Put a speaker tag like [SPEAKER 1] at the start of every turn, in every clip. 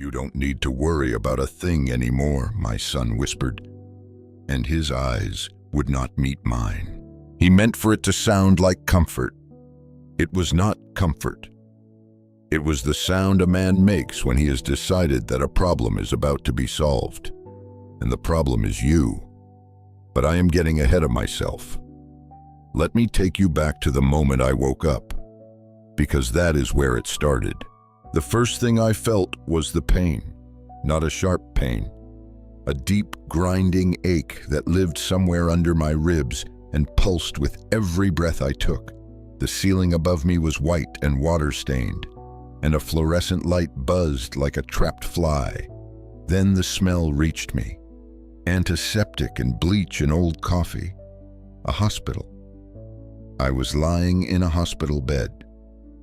[SPEAKER 1] "You don't need to worry about a thing anymore," my son whispered, and his eyes would not meet mine. He meant for it to sound like comfort. It was not comfort. It was the sound a man makes when he has decided that a problem is about to be solved. And the problem is you. But I am getting ahead of myself. Let me take you back to the moment I woke up, because that is where it started. The first thing I felt was the pain, not a sharp pain, a deep, grinding ache that lived somewhere under my ribs and pulsed with every breath I took. The ceiling above me was white and water-stained, and a fluorescent light buzzed like a trapped fly. Then the smell reached me. Antiseptic and bleach and old coffee. A hospital. I was lying in a hospital bed,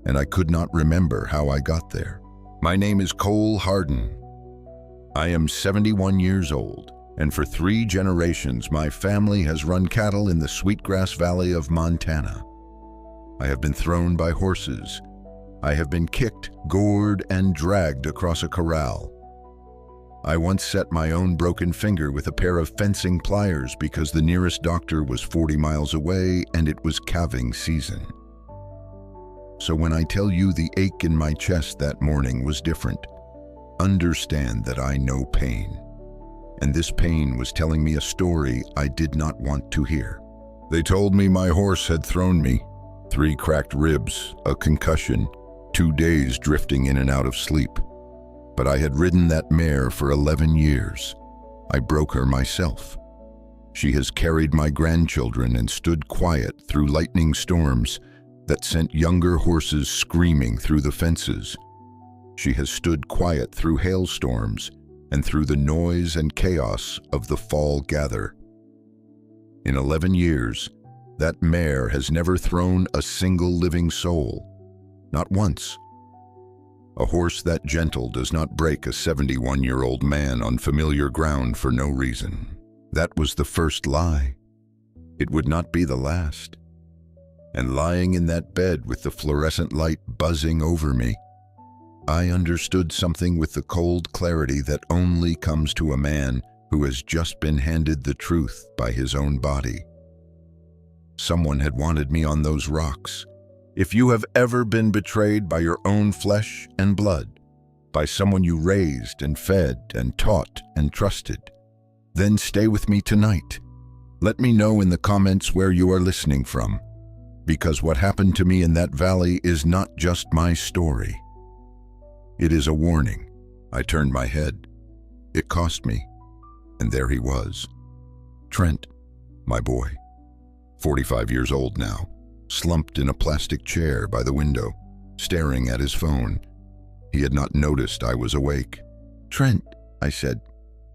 [SPEAKER 1] and I could not remember how I got there. My name is Cole Hardin. I am 71 years old, and for 3 generations my family has run cattle in the Sweetgrass Valley of Montana. I have been thrown by horses. I have been kicked, gored, and dragged across a corral. I once set my own broken finger with a pair of fencing pliers because the nearest doctor was 40 miles away and it was calving season. So when I tell you the ache in my chest that morning was different, understand that I know pain. And this pain was telling me a story I did not want to hear. They told me my horse had thrown me, 3 cracked ribs, a concussion, 2 days drifting in and out of sleep. But I had ridden that mare for 11 years. I broke her myself. She has carried my grandchildren and stood quiet through lightning storms that sent younger horses screaming through the fences. She has stood quiet through hailstorms and through the noise and chaos of the fall gather. In 11 years, that mare has never thrown a single living soul. Not once. A horse that gentle does not break a 71-year-old man on familiar ground for no reason. That was the first lie. It would not be the last. And lying in that bed with the fluorescent light buzzing over me, I understood something with the cold clarity that only comes to a man who has just been handed the truth by his own body. Someone had wanted me on those rocks. If you have ever been betrayed by your own flesh and blood, by someone you raised and fed and taught and trusted, then stay with me tonight. Let me know in the comments where you are listening from, because what happened to me in that valley is not just my story. It is a warning. I turned my head. It cost me. And there he was. Trent, my boy, 45 years old now, slumped in a plastic chair by the window, staring at his phone. He had not noticed I was awake. "Trent," I said.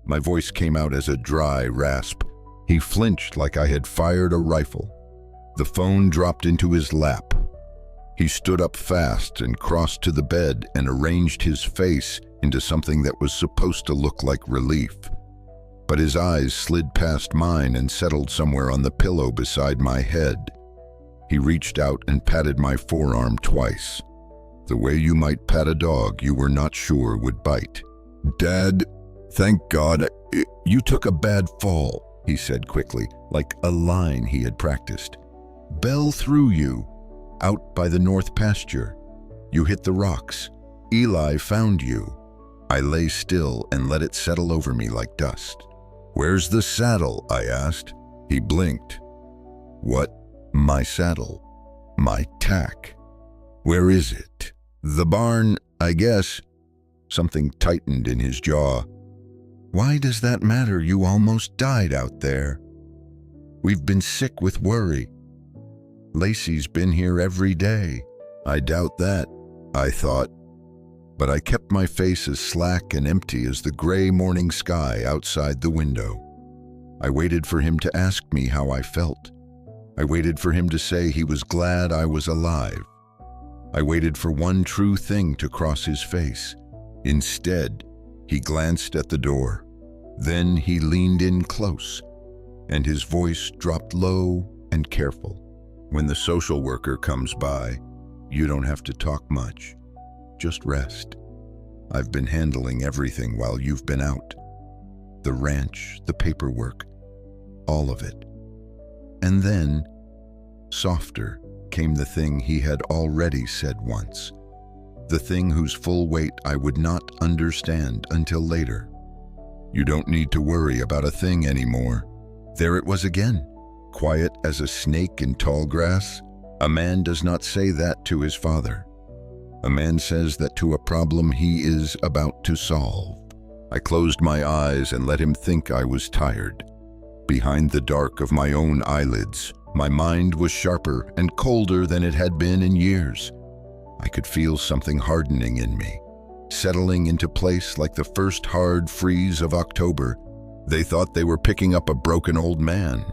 [SPEAKER 1] My voice came out as a dry rasp. He flinched like I had fired a rifle. The phone dropped into his lap. He stood up fast and crossed to the bed and arranged his face into something that was supposed to look like relief. But his eyes slid past mine and settled somewhere on the pillow beside my head. He reached out and patted my forearm twice, the way you might pat a dog you were not sure would bite. "Dad, thank God, you took a bad fall," he said quickly, like a line he had practiced. "Bell threw you, out by the north pasture. You hit the rocks. Eli found you." I lay still and let it settle over me like dust. "Where's the saddle?" I asked. He blinked. "What? My saddle? My tack? Where is it?" "The barn, I guess." Something tightened in his jaw. "Why does that matter? You almost died out there. We've been sick with worry. Lacey's been here every day." "I doubt that," I thought. But I kept my face as slack and empty as the gray morning sky outside the window. I waited for him to ask me how I felt. I waited for him to say he was glad I was alive. I waited for one true thing to cross his face. Instead, he glanced at the door. Then he leaned in close, and his voice dropped low and careful. "When the social worker comes by, you don't have to talk much. Just rest." I've been handling everything while you've been out. The ranch, the paperwork, all of it. And then, softer, came the thing he had already said once. The thing whose full weight I would not understand until later. You don't need to worry about a thing anymore. There it was again, quiet as a snake in tall grass. A man does not say that to his father. A man says that to a problem he is about to solve. I closed my eyes and let him think I was tired. Behind the dark of my own eyelids, my mind was sharper and colder than it had been in years. I could feel something hardening in me, settling into place like the first hard freeze of October. They thought they were picking up a broken old man.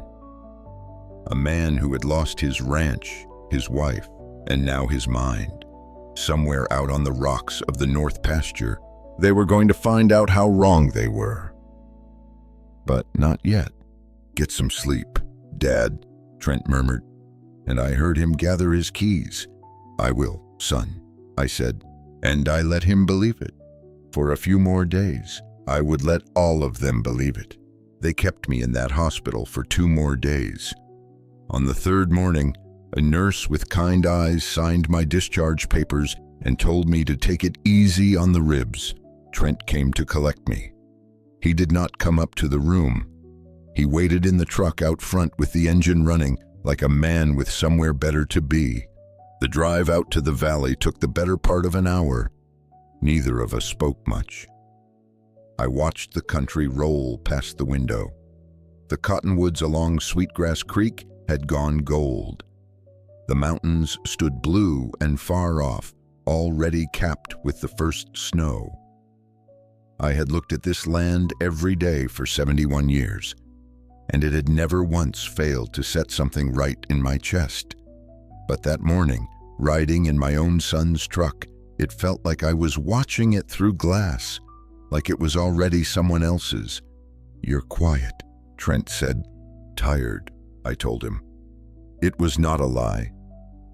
[SPEAKER 1] A man who had lost his ranch, his wife, and now his mind. Somewhere out on the rocks of the North Pasture, they were going to find out how wrong they were. But not yet. Get some sleep, Dad, Trent murmured, and I heard him gather his keys. I will, son, I said, and I let him believe it. For a few more days, I would let all of them believe it. They kept me in that hospital for 2 more days. On the 3rd morning, a nurse with kind eyes signed my discharge papers and told me to take it easy on the ribs. Trent came to collect me. He did not come up to the room. He waited in the truck out front with the engine running, like a man with somewhere better to be. The drive out to the valley took the better part of an hour. Neither of us spoke much. I watched the country roll past the window. The cottonwoods along Sweetgrass Creek had gone gold. The mountains stood blue and far off, already capped with the first snow. I had looked at this land every day for 71 years, and it had never once failed to set something right in my chest. But that morning, riding in my own son's truck, it felt like I was watching it through glass, like it was already someone else's. You're quiet, Trent said. Tired, I told him. It was not a lie,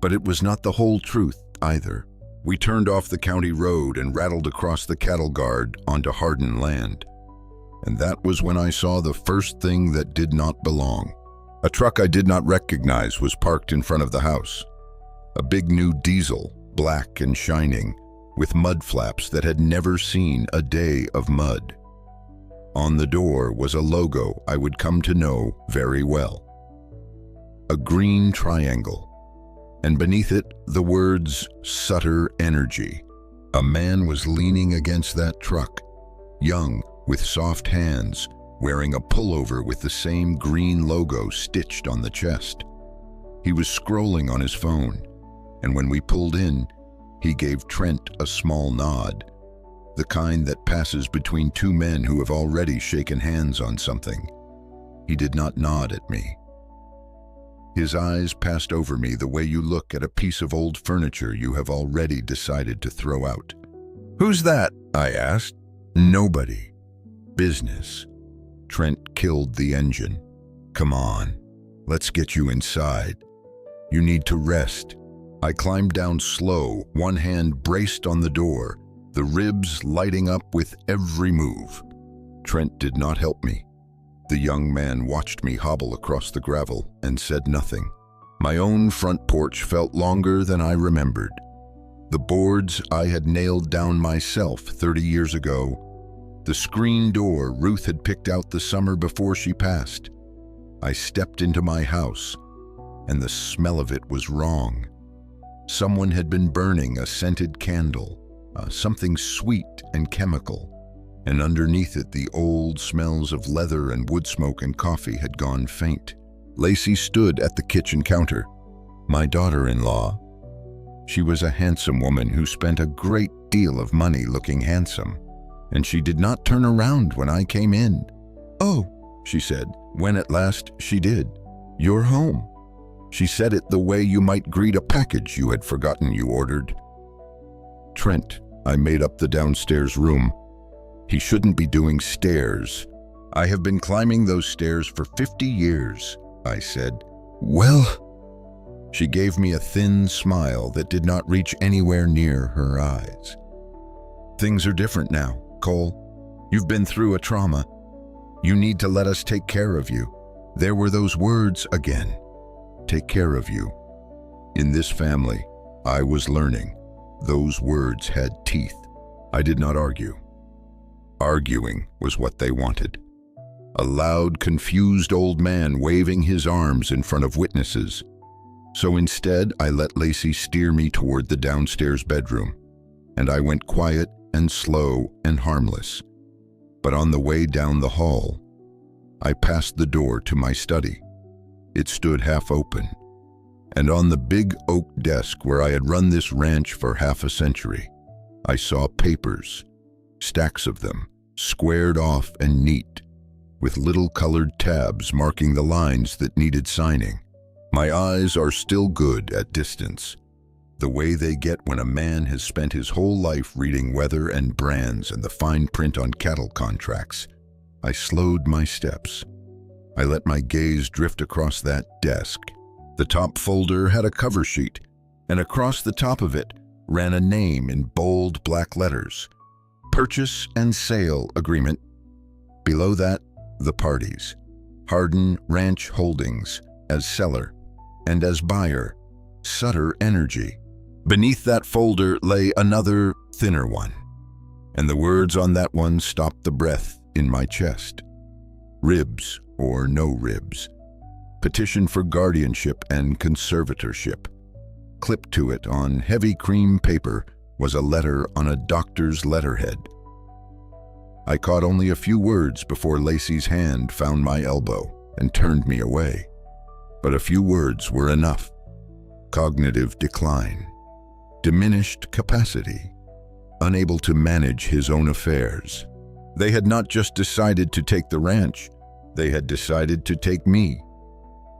[SPEAKER 1] but it was not the whole truth either. We turned off the county road and rattled across the cattle guard onto Hardin land. And that was when I saw the first thing that did not belong. A truck I did not recognize was parked in front of the house. A big new diesel, black and shining, with mud flaps that had never seen a day of mud. On the door was a logo I would come to know very well. A green triangle, and beneath it the words Sutter Energy. A man was leaning against that truck, young, with soft hands, wearing a pullover with the same green logo stitched on the chest. He was scrolling on his phone, and when we pulled in, he gave Trent a small nod, the kind that passes between 2 men who have already shaken hands on something. He did not nod at me. His eyes passed over me the way you look at a piece of old furniture you have already decided to throw out. "Who's that?" I asked. "Nobody. Business." Trent killed the engine. "Come on, let's get you inside. You need to rest." I climbed down slow, one hand braced on the door, the ribs lighting up with every move. Trent did not help me. The young man watched me hobble across the gravel and said nothing. My own front porch felt longer than I remembered. The boards I had nailed down myself 30 years ago. The screen door Ruth had picked out the summer before she passed. I stepped into my house, and the smell of it was wrong. Someone had been burning a scented candle, something sweet and chemical, and underneath it the old smells of leather and wood smoke and coffee had gone faint. Lacey stood at the kitchen counter, my daughter-in-law. She was a handsome woman who spent a great deal of money looking handsome, and she did not turn around when I came in. "Oh," she said, when at last she did. "You're home." She said it the way you might greet a package you had forgotten you ordered. "Trent," I made up the downstairs room. "He shouldn't be doing stairs. I have been climbing those stairs for 50 years, I said. "Well," she gave me a thin smile that did not reach anywhere near her eyes. Things are different now, Cole. You've been through a trauma. You need to let us take care of you. There were those words again. Take care of you. In this family, I was learning. Those words had teeth. I did not argue. Arguing was what they wanted. A loud, confused old man waving his arms in front of witnesses. So instead, I let Lacey steer me toward the downstairs bedroom, and I went quiet and slow and harmless. But on the way down the hall, I passed the door to my study. It stood half open, and on the big oak desk where I had run this ranch for half a century, I saw papers, stacks of them, squared off and neat, with little colored tabs marking the lines that needed signing. My eyes are still good at distance, the way they get when a man has spent his whole life reading weather and brands and the fine print on cattle contracts. I slowed my steps. I let my gaze drift across that desk. The top folder had a cover sheet, and across the top of it ran a name in bold black letters. Purchase and sale agreement. Below that, the parties. Hardin Ranch Holdings as seller, and as buyer, Sutter Energy. Beneath that folder lay another, thinner one, and the words on that one stopped the breath in my chest. Ribs or no ribs. Petition for guardianship and conservatorship. Clipped to it on heavy cream paper was a letter on a doctor's letterhead. I caught only a few words before Lacey's hand found my elbow and turned me away. But a few words were enough. Cognitive decline. Diminished capacity. Unable to manage his own affairs. They had not just decided to take the ranch, they had decided to take me.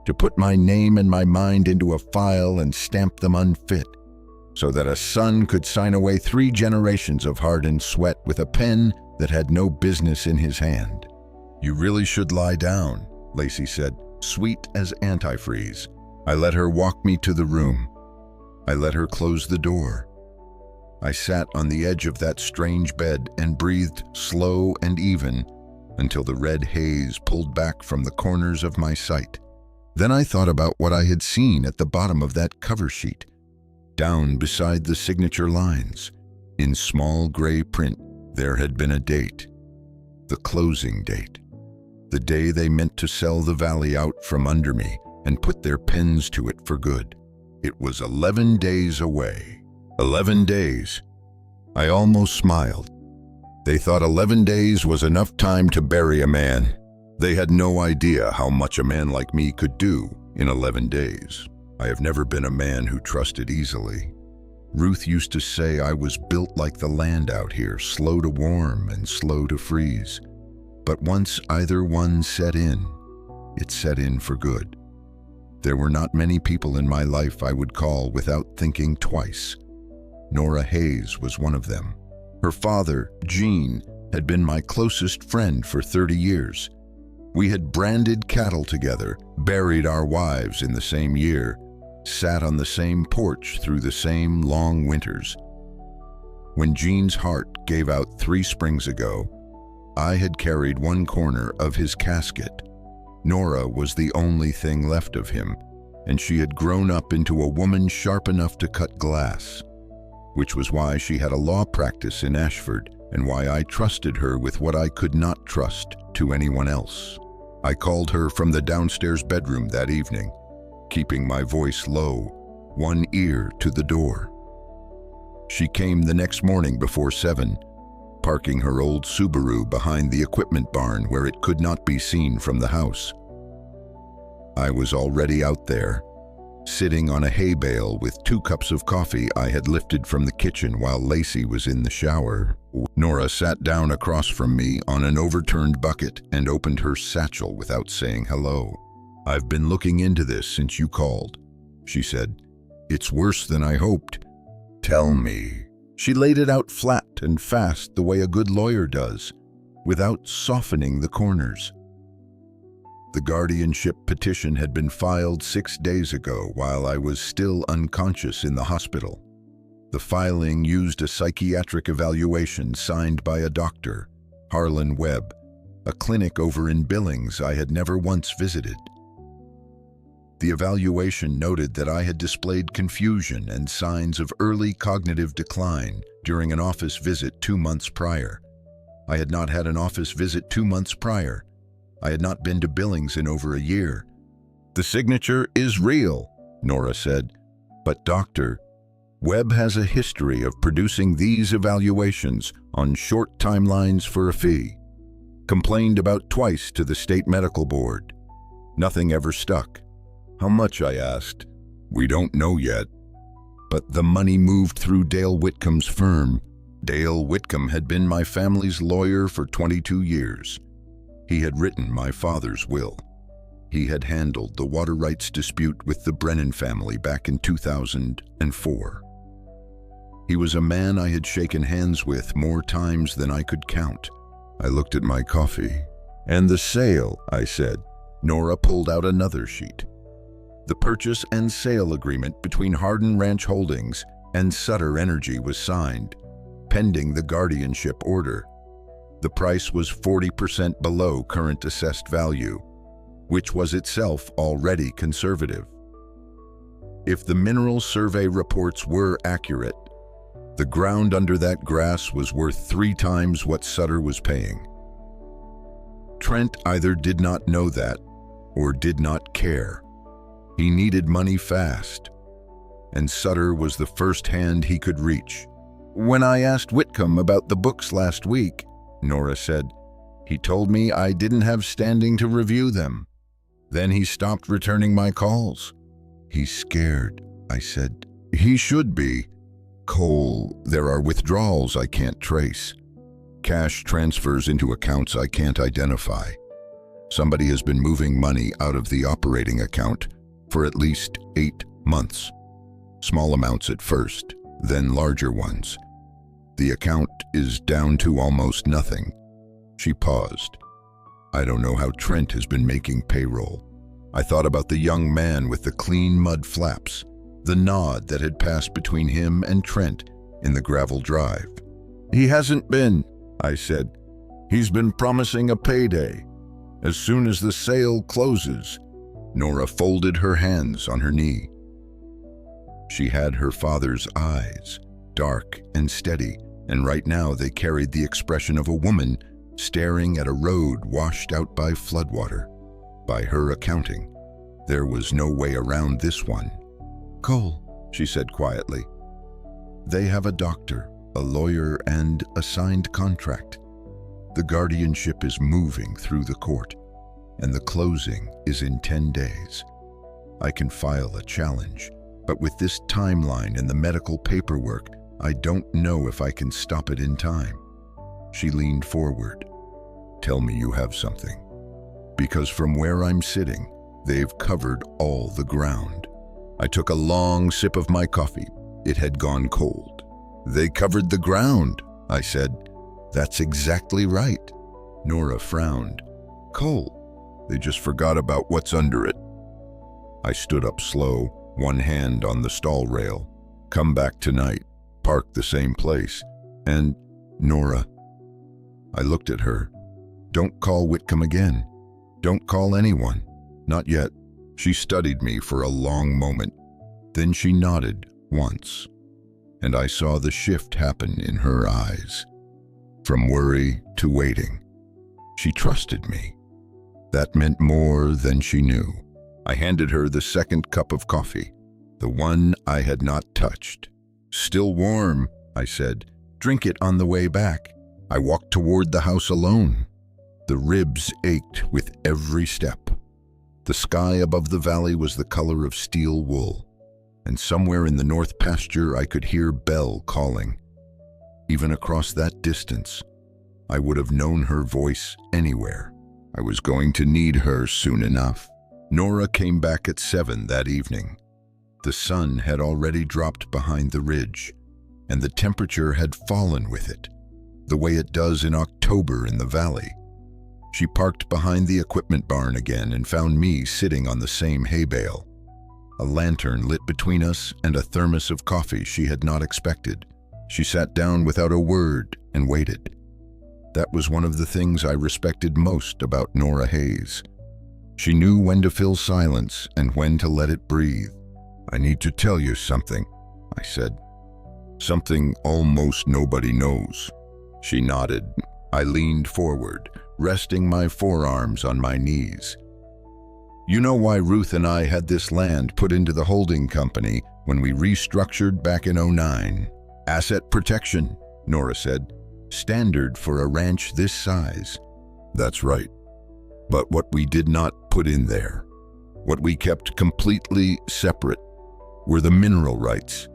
[SPEAKER 1] To put my name and my mind into a file and stamp them unfit, so that a son could sign away 3 generations of Hardin sweat with a pen that had no business in his hand. You really should lie down, Lacey said, sweet as antifreeze. I let her walk me to the room. I let her close the door. I sat on the edge of that strange bed and breathed slow and even until the red haze pulled back from the corners of my sight. Then I thought about what I had seen at the bottom of that cover sheet. Down beside the signature lines, in small gray print, there had been a date. The closing date. The day they meant to sell the valley out from under me and put their pens to it for good. It was 11 days away. 11 days. I almost smiled. They thought 11 days was enough time to bury a man. They had no idea how much a man like me could do in 11 days. I have never been a man who trusted easily. Ruth used to say I was built like the land out here, slow to warm and slow to freeze. But once either one set in, it set in for good. There were not many people in my life I would call without thinking twice. Nora Hayes was one of them. Her father, Gene, had been my closest friend for 30 years. We had branded cattle together, buried our wives in the same year, sat on the same porch through the same long winters. When Gene's heart gave out 3 springs ago, I had carried one corner of his casket. Nora was the only thing left of him, and she had grown up into a woman sharp enough to cut glass, which was why she had a law practice in Ashford and why I trusted her with what I could not trust to anyone else. I called her from the downstairs bedroom that evening, keeping my voice low, one ear to the door. She came the next morning before 7, parking her old Subaru behind the equipment barn where it could not be seen from the house. I was already out there, sitting on a hay bale with 2 cups of coffee I had lifted from the kitchen while Lacey was in the shower. Nora sat down across from me on an overturned bucket and opened her satchel without saying hello. I've been looking into this since you called, she said. It's worse than I hoped. Tell me. She laid it out flat and fast the way a good lawyer does, without softening the corners. The guardianship petition had been filed 6 days ago while I was still unconscious in the hospital. The filing used a psychiatric evaluation signed by a doctor, Harlan Webb, a clinic over in Billings I had never once visited. The evaluation noted that I had displayed confusion and signs of early cognitive decline during an office visit 2 months prior. I had not had an office visit 2 months prior. I had not been to Billings in over a year. "The signature is real," Nora said, "but doctor, Webb has a history of producing these evaluations on short timelines for a fee. Complained about twice to the state medical board. Nothing ever stuck." "How much?" I asked. "We don't know yet." But the money moved through Dale Whitcomb's firm. Dale Whitcomb had been my family's lawyer for 22 years. He had written my father's will. He had handled the water rights dispute with the Brennan family back in 2004. He was a man I had shaken hands with more times than I could count. I looked at my coffee. "And the sale," I said. Nora pulled out another sheet. The purchase and sale agreement between Hardin Ranch Holdings and Sutter Energy was signed, pending the guardianship order. The price was 40% below current assessed value, which was itself already conservative. If the mineral survey reports were accurate, the ground under that grass was worth 3 times what Sutter was paying. Trent either did not know that or did not care. He needed money fast, and Sutter was the first hand he could reach. "When I asked Whitcomb about the books last week," Nora said, "he told me I didn't have standing to review them. Then he stopped returning my calls." "He's scared," I said. "He should be. Cole, there are withdrawals I can't trace. Cash transfers into accounts I can't identify. Somebody has been moving money out of the operating account for at least 8 months. Small amounts at first, then larger ones. The account is down to almost nothing." She paused. "I don't know how Trent has been making payroll." I thought about the young man with the clean mud flaps, the nod that had passed between him and Trent in the gravel drive. "He hasn't been," I said. "He's been promising a payday. As soon as the sale closes." Nora folded her hands on her knee. She had her father's eyes, dark and steady, and right now they carried the expression of a woman staring at a road washed out by floodwater. By her accounting, there was no way around this one. "Cole," she said quietly, "they have a doctor, a lawyer, and a signed contract. The guardianship is moving through the court, and the closing is in 10 days. I can file a challenge, but with this timeline and the medical paperwork, I don't know if I can stop it in time." She leaned forward. "Tell me you have something. Because from where I'm sitting, they've covered all the ground." I took a long sip of my coffee. It had gone cold. "They covered the ground," I said. "That's exactly right." Nora frowned. "Cole, they just forgot about what's under it." I stood up slow, one hand on the stall rail. "Come back tonight, park the same place, and Nora." I looked at her. "Don't call Whitcomb again. Don't call anyone. Not yet." She studied me for a long moment. Then she nodded once, and I saw the shift happen in her eyes. From worry to waiting. She trusted me. That meant more than she knew. I handed her the second cup of coffee, the one I had not touched. "Still warm," I said. "Drink it on the way back." I walked toward the house alone. The ribs ached with every step. The sky above the valley was the color of steel wool, and somewhere in the north pasture I could hear Belle calling. Even across that distance, I would have known her voice anywhere. I was going to need her soon enough. Nora came back at 7 that evening. The sun had already dropped behind the ridge, and the temperature had fallen with it, the way it does in October in the valley. She parked behind the equipment barn again and found me sitting on the same hay bale. a lantern lit between us, and a thermos of coffee she had not expected. She sat down without a word and waited. That was one of the things I respected most about Nora Hayes. She knew when to fill silence and when to let it breathe. "I need to tell you something," I said. "Something almost nobody knows." She nodded. I leaned forward, resting my forearms on my knees. "You know why Ruth and I had this land put into the holding company when we restructured back in '09? Asset protection," Nora said. "Standard for a ranch this size." "That's right. But what we did not put in there, what we kept completely separate, were the mineral rights."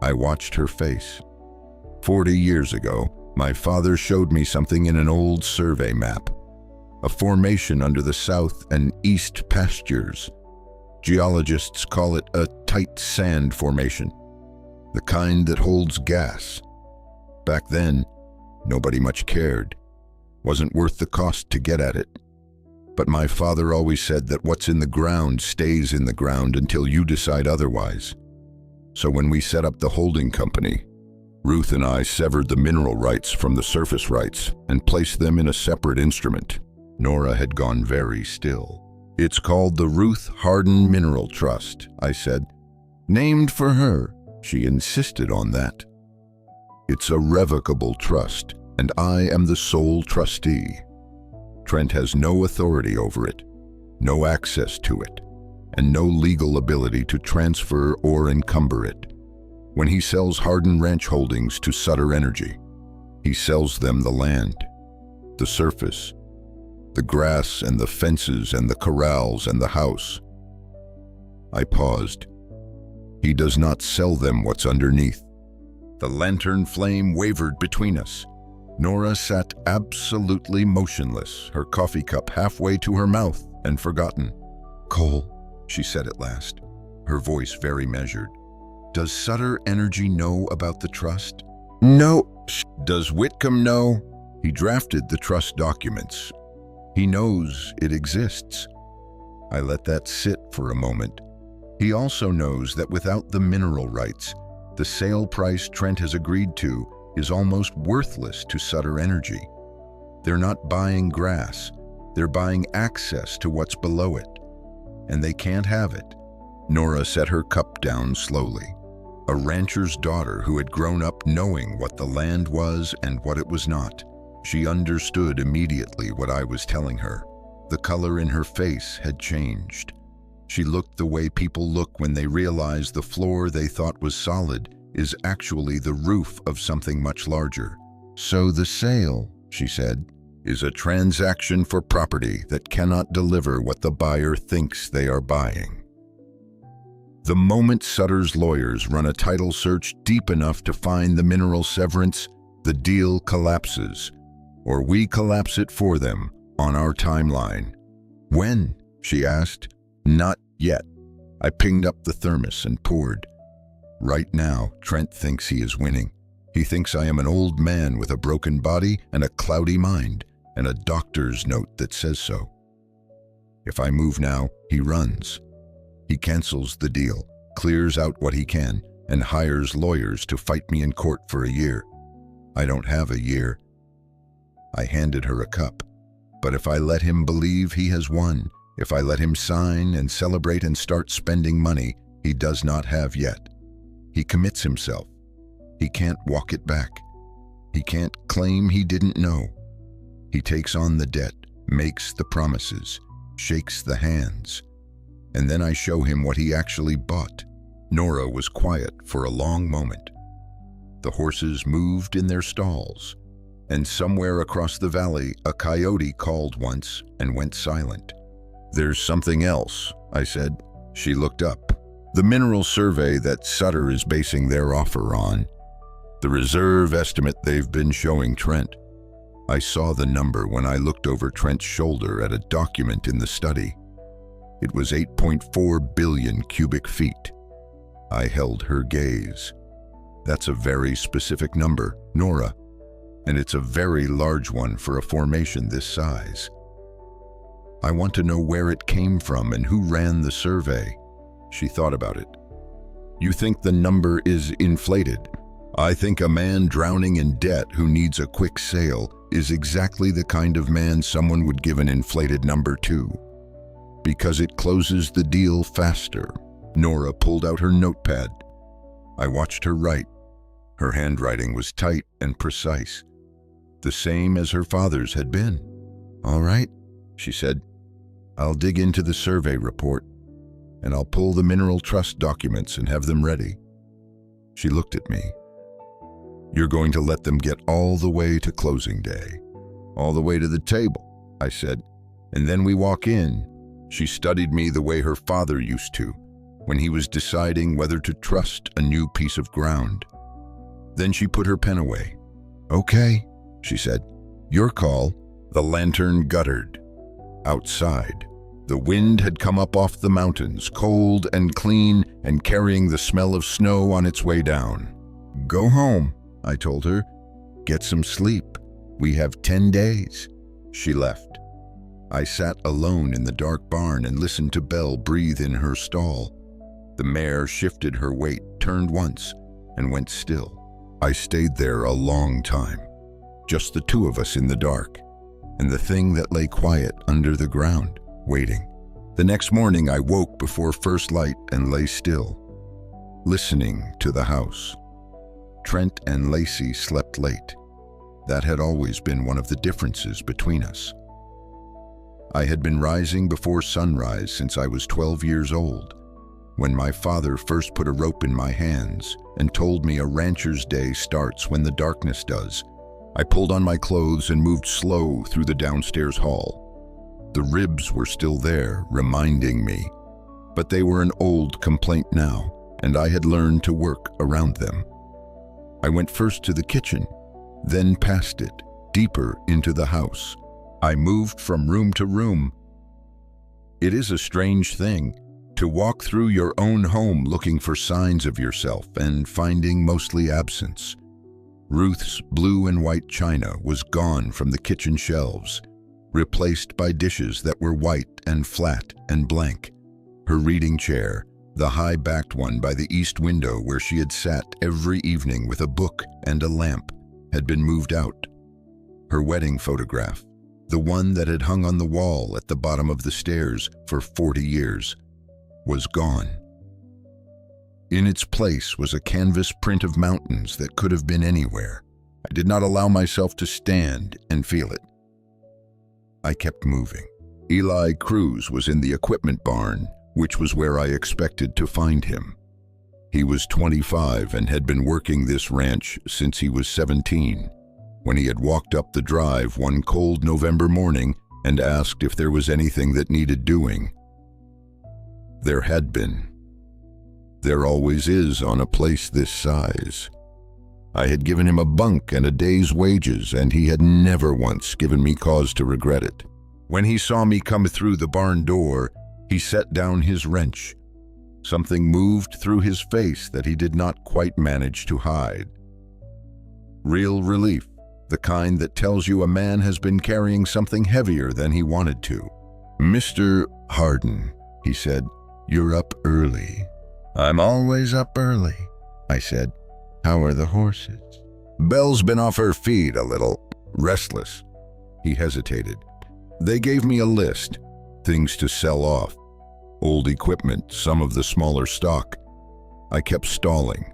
[SPEAKER 1] I watched her face. 40 years ago, my father showed me something in an old survey map. A formation under the south and east pastures. Geologists call it a tight sand formation, the kind that holds gas. Back then, nobody much cared. Wasn't worth the cost to get at it. But my father always said that what's in the ground stays in the ground until you decide otherwise. So when we set up the holding company, Ruth and I severed the mineral rights from the surface rights and placed them in a separate instrument. Nora had gone very still. "It's called the Ruth Hardin Mineral Trust," I said. "Named for her." She insisted on that. "It's a revocable trust, and I am the sole trustee. Trent has no authority over it, no access to it, and no legal ability to transfer or encumber it. When he sells Hardin Ranch Holdings to Sutter Energy, he sells them the land, the surface, the grass and the fences and the corrals and the house." I paused. "He does not sell them what's underneath." The lantern flame wavered between us. Nora sat absolutely motionless, her coffee cup halfway to her mouth and forgotten. "Cole," she said at last, her voice very measured, "does Sutter Energy know about the trust?" "No." "Does Whitcomb know?" "He drafted the trust documents. He knows it exists." I let that sit for a moment. "He also knows that without the mineral rights, the sale price Trent has agreed to is almost worthless to Sutter Energy. They're not buying grass, they're buying access to what's below it. And they can't have it." Nora set her cup down slowly. A rancher's daughter who had grown up knowing what the land was and what it was not. She understood immediately what I was telling her. The color in her face had changed. She looked the way people look when they realize the floor they thought was solid is actually the roof of something much larger. "So the sale," she said, "is a transaction for property that cannot deliver what the buyer thinks they are buying. The moment Sutter's lawyers run a title search deep enough to find the mineral severance, the deal collapses, or we collapse it for them on our timeline." "When?" she asked. "Not yet." I pinged up the thermos and poured. "Right now, Trent thinks he is winning. He thinks I am an old man with a broken body and a cloudy mind, and a doctor's note that says so. If I move now, he runs. He cancels the deal, clears out what he can, and hires lawyers to fight me in court for a year. I don't have a year." I handed her a cup. "But if I let him believe he has won, if I let him sign and celebrate and start spending money he does not have yet, he commits himself. He can't walk it back. He can't claim he didn't know. He takes on the debt, makes the promises, shakes the hands. And then I show him what he actually bought." Nora was quiet for a long moment. The horses moved in their stalls, and somewhere across the valley a coyote called once and went silent. "There's something else," I said. She looked up. "The mineral survey that Sutter is basing their offer on. The reserve estimate they've been showing Trent." I saw the number when I looked over Trent's shoulder at a document in the study. It was 8.4 billion cubic feet. I held her gaze. "That's a very specific number, Nora, and it's a very large one for a formation this size. I want to know where it came from and who ran the survey." She thought about it. You think the number is inflated. I think a man drowning in debt who needs a quick sale is exactly the kind of man someone would give an inflated number to, because it closes the deal faster. Nora pulled out her notepad. I watched her write. Her handwriting was tight and precise, the same as her father's had been. All right, she said. I'll dig into the survey report, and I'll pull the mineral trust documents and have them ready. She looked at me. You're going to let them get all the way to closing day. All the way to the table, I said. And then we walk in. She studied me the way her father used to, when he was deciding whether to trust a new piece of ground. Then she put her pen away. Okay, she said. Your call. The lantern guttered. Outside, the wind had come up off the mountains, cold and clean and carrying the smell of snow on its way down. Go home, I told her. Get some sleep. We have 10 days. She left. I sat alone in the dark barn and listened to Belle breathe in her stall. The mare shifted her weight, turned once, and went still. I stayed there a long time, just the two of us in the dark, and the thing that lay quiet under the ground, waiting. The next morning I woke before first light and lay still, listening to the house. Trent and Lacey slept late. That had always been one of the differences between us. I had been rising before sunrise since I was 12 years old, when my father first put a rope in my hands and told me a rancher's day starts when the darkness does. I pulled on my clothes and moved slow through the downstairs hall. The ribs were still there, reminding me, but they were an old complaint now, and I had learned to work around them. I went first to the kitchen, then past it, deeper into the house. I moved from room to room. It is a strange thing to walk through your own home looking for signs of yourself and finding mostly absence. Ruth's blue and white china was gone from the kitchen shelves, replaced by dishes that were white and flat and blank. Her reading chair, the high-backed one by the east window where she had sat every evening with a book and a lamp, had been moved out. Her wedding photograph, the one that had hung on the wall at the bottom of the stairs for 40 years, was gone. In its place was a canvas print of mountains that could have been anywhere. I did not allow myself to stand and feel it. I kept moving. Eli Cruz was in the equipment barn, which was where I expected to find him. He was 25 and had been working this ranch since he was 17, when he had walked up the drive one cold November morning and asked if there was anything that needed doing. There had been. There always is on a place this size. I had given him a bunk and a day's wages, and he had never once given me cause to regret it. When he saw me come through the barn door, he set down his wrench. Something moved through his face that he did not quite manage to hide. Real relief, the kind that tells you a man has been carrying something heavier than he wanted to. Mr. Hardin, he said, you're up early. I'm always up early, I said. How are the horses? Belle's been off her feed a little, restless. He hesitated. They gave me a list, things to sell off. Old equipment, some of the smaller stock. I kept stalling.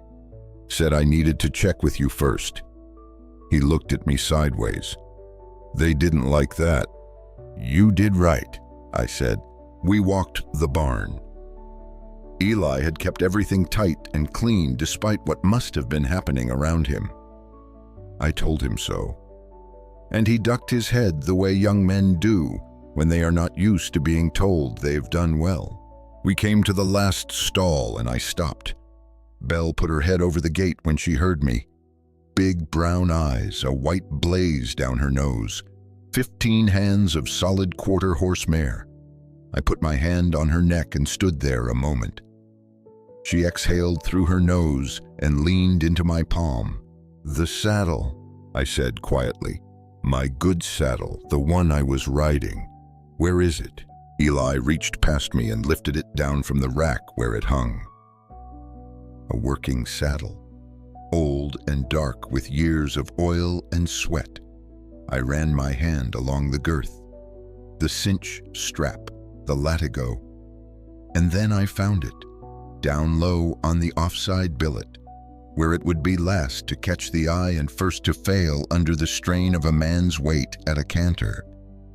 [SPEAKER 1] Said I needed to check with you first. He looked at me sideways. They didn't like that. You did right, I said. We walked the barn. Eli had kept everything tight and clean despite what must have been happening around him. I told him so. And he ducked his head the way young men do when they are not used to being told they've done well. We came to the last stall and I stopped. Belle put her head over the gate when she heard me. Big brown eyes, a white blaze down her nose, 15 hands of solid quarter horse mare. I put my hand on her neck and stood there a moment. She exhaled through her nose and leaned into my palm. The saddle, I said quietly. My good saddle, the one I was riding. Where is it? Eli reached past me and lifted it down from the rack where it hung. A working saddle, old and dark with years of oil and sweat. I ran my hand along the girth, the cinch strap, the latigo, and then I found it, down low on the offside billet, where it would be last to catch the eye and first to fail under the strain of a man's weight at a canter.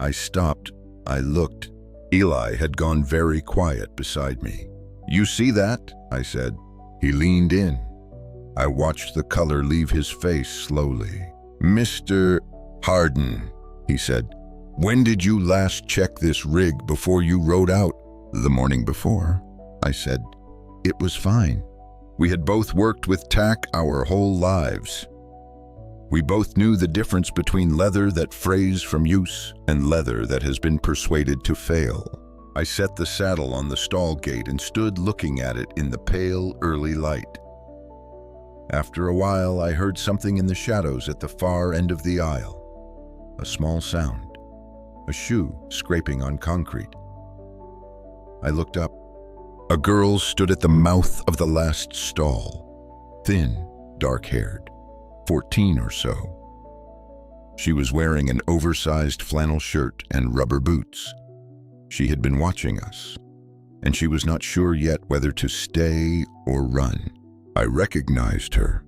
[SPEAKER 1] I stopped. I looked. Eli had gone very quiet beside me. "You see that?" I said. He leaned in. I watched the color leave his face slowly. "Mr. Hardin," he said, "when did you last check this rig before you rode out?" "The morning before," I said. It was fine. We had both worked with tack our whole lives. We both knew the difference between leather that frays from use and leather that has been persuaded to fail. I set the saddle on the stall gate and stood looking at it in the pale, early light. After a while, I heard something in the shadows at the far end of the aisle. A small sound. A shoe scraping on concrete. I looked up. A girl stood at the mouth of the last stall, thin, dark-haired, 14 or so. She was wearing an oversized flannel shirt and rubber boots. She had been watching us, and she was not sure yet whether to stay or run. I recognized her.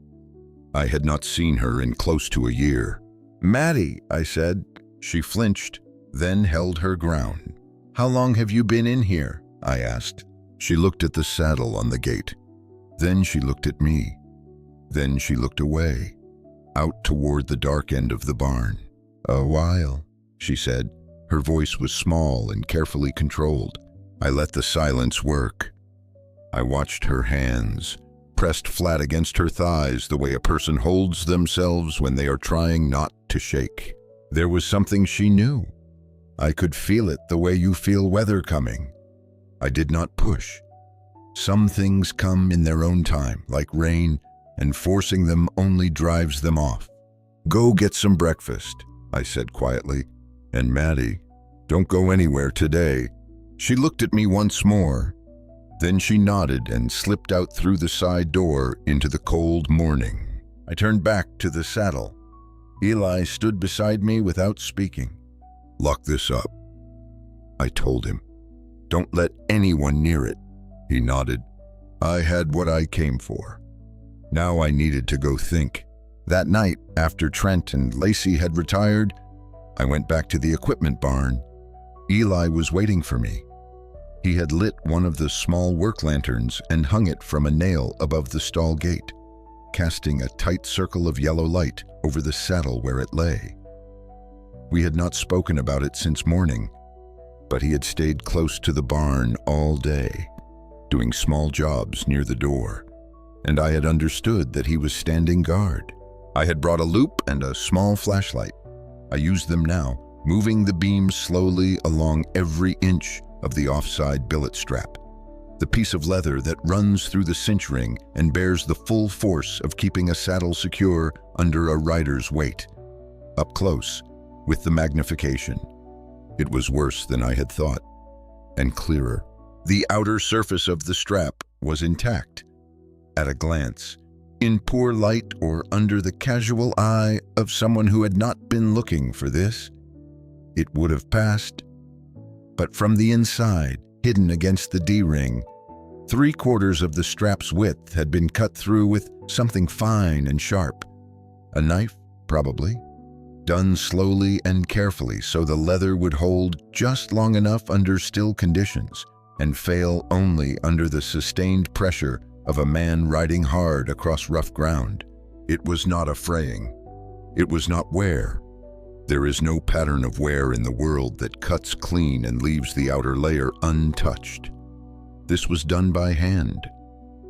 [SPEAKER 1] I had not seen her in close to a year. "Maddie," I said. She flinched, then held her ground. "How long have you been in here?" I asked. She looked at the saddle on the gate. Then she looked at me. Then she looked away, out toward the dark end of the barn. "A while," she said. Her voice was small and carefully controlled. I let the silence work. I watched her hands, pressed flat against her thighs the way a person holds themselves when they are trying not to shake. There was something she knew. I could feel it the way you feel weather coming. I did not push. Some things come in their own time, like rain, and forcing them only drives them off. "Go get some breakfast," I said quietly. "And Maddie, don't go anywhere today." She looked at me once more. Then she nodded and slipped out through the side door into the cold morning. I turned back to the saddle. Eli stood beside me without speaking. "Lock this up," I told him. "Don't let anyone near it." He nodded. I had what I came for. Now I needed to go think. That night, after Trent and Lacey had retired, I went back to the equipment barn. Eli was waiting for me. He had lit one of the small work lanterns and hung it from a nail above the stall gate, casting a tight circle of yellow light over the saddle where it lay. We had not spoken about it since morning, but he had stayed close to the barn all day, doing small jobs near the door, and I had understood that he was standing guard. I had brought a loop and a small flashlight. I used them now, moving the beam slowly along every inch of the offside billet strap, the piece of leather that runs through the cinch ring and bears the full force of keeping a saddle secure under a rider's weight. Up close, with the magnification, it was worse than I had thought, and clearer. The outer surface of the strap was intact. At a glance, in poor light or under the casual eye of someone who had not been looking for this, it would have passed. But from the inside, hidden against the D-ring, 3/4 of the strap's width had been cut through with something fine and sharp. A knife, probably, done slowly and carefully so the leather would hold just long enough under still conditions and fail only under the sustained pressure of a man riding hard across rough ground. It was not a fraying. It was not wear. There is no pattern of wear in the world that cuts clean and leaves the outer layer untouched. This was done by hand,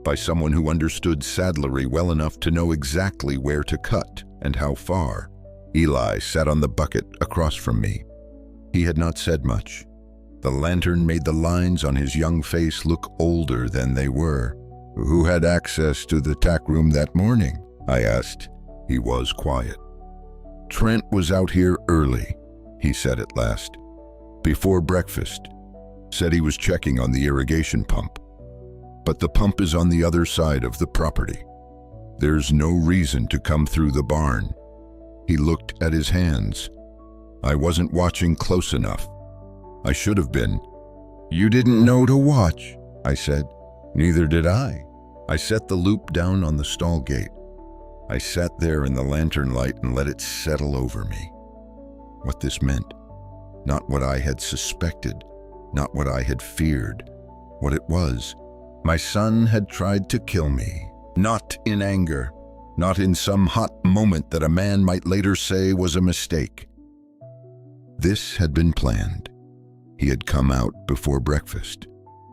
[SPEAKER 1] by someone who understood saddlery well enough to know exactly where to cut and how far. Eli sat on the bucket across from me. He had not said much. The lantern made the lines on his young face look older than they were. "Who had access to the tack room that morning?" I asked. He was quiet. "Trent was out here early," he said at last. "Before breakfast. said he was checking on the irrigation pump. But the pump is on the other side of the property. There's no reason to come through the barn. He looked at his hands. I wasn't watching close enough. I should have been. You didn't know to watch, I said. Neither did I. I set the loop down on the stall gate. I sat there in the lantern light and let it settle over me. What this meant. Not what I had suspected, not what I had feared. What it was. My son had tried to kill me. Not in anger, not in some hot moment that a man might later say was a mistake. This had been planned. He had come out before breakfast,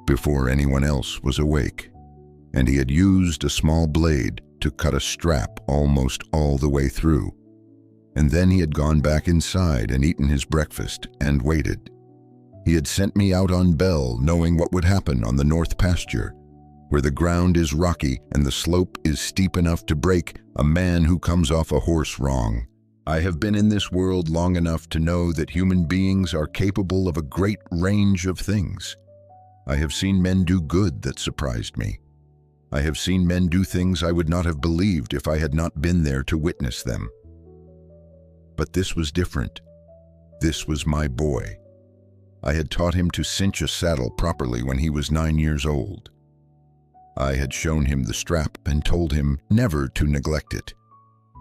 [SPEAKER 1] before anyone else was awake, and he had used a small blade to cut a strap almost all the way through. And then he had gone back inside and eaten his breakfast and waited. He had sent me out on Bell knowing what would happen on the north pasture, where the ground is rocky and the slope is steep enough to break a man who comes off a horse wrong. I have been in this world long enough to know that human beings are capable of a great range of things. I have seen men do good that surprised me. I have seen men do things I would not have believed if I had not been there to witness them. But this was different. This was my boy. I had taught him to cinch a saddle properly when he was 9 years old. I had shown him the strap and told him never to neglect it,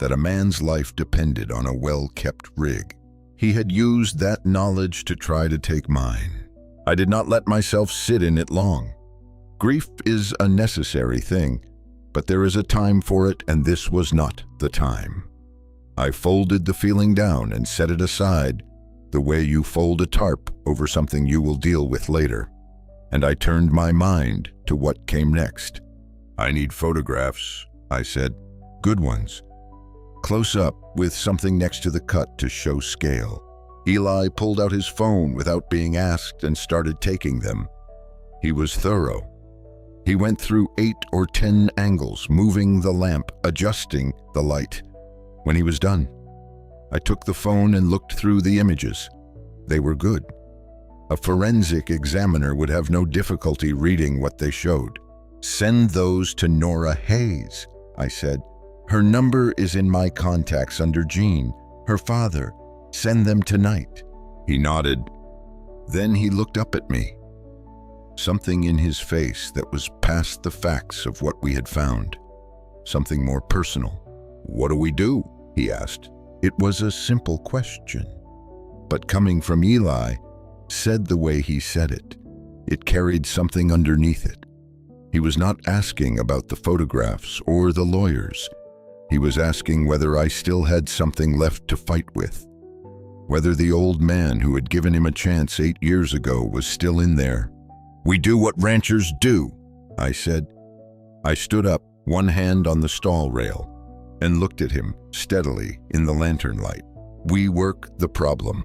[SPEAKER 1] that a man's life depended on a well-kept rig. He had used that knowledge to try to take mine. I did not let myself sit in it long. Grief is a necessary thing, but there is a time for it, and this was not the time. I folded the feeling down and set it aside, the way you fold a tarp over something you will deal with later. And I turned my mind to what came next. I need photographs, I said. Good ones. Close up with something next to the cut to show scale. Eli pulled out his phone without being asked and started taking them. He was thorough. He went through 8 or 10 angles, moving the lamp, adjusting the light. When he was done, I took the phone and looked through the images. They were good. A forensic examiner would have no difficulty reading what they showed. Send those to Nora Hayes, I said. Her number is in my contacts under Jean, her father. Send them tonight. He nodded. Then he looked up at me. Something in his face that was past the facts of what we had found. Something more personal. What do we do? He asked. It was a simple question, but coming from Eli, said the way he said it, it carried something underneath it. He was not asking about the photographs or the lawyers. He was asking whether I still had something left to fight with, whether the old man who had given him a chance 8 years ago was still in there. We do what ranchers do, I said. I stood up, one hand on the stall rail, and looked at him steadily in the lantern light. We work the problem,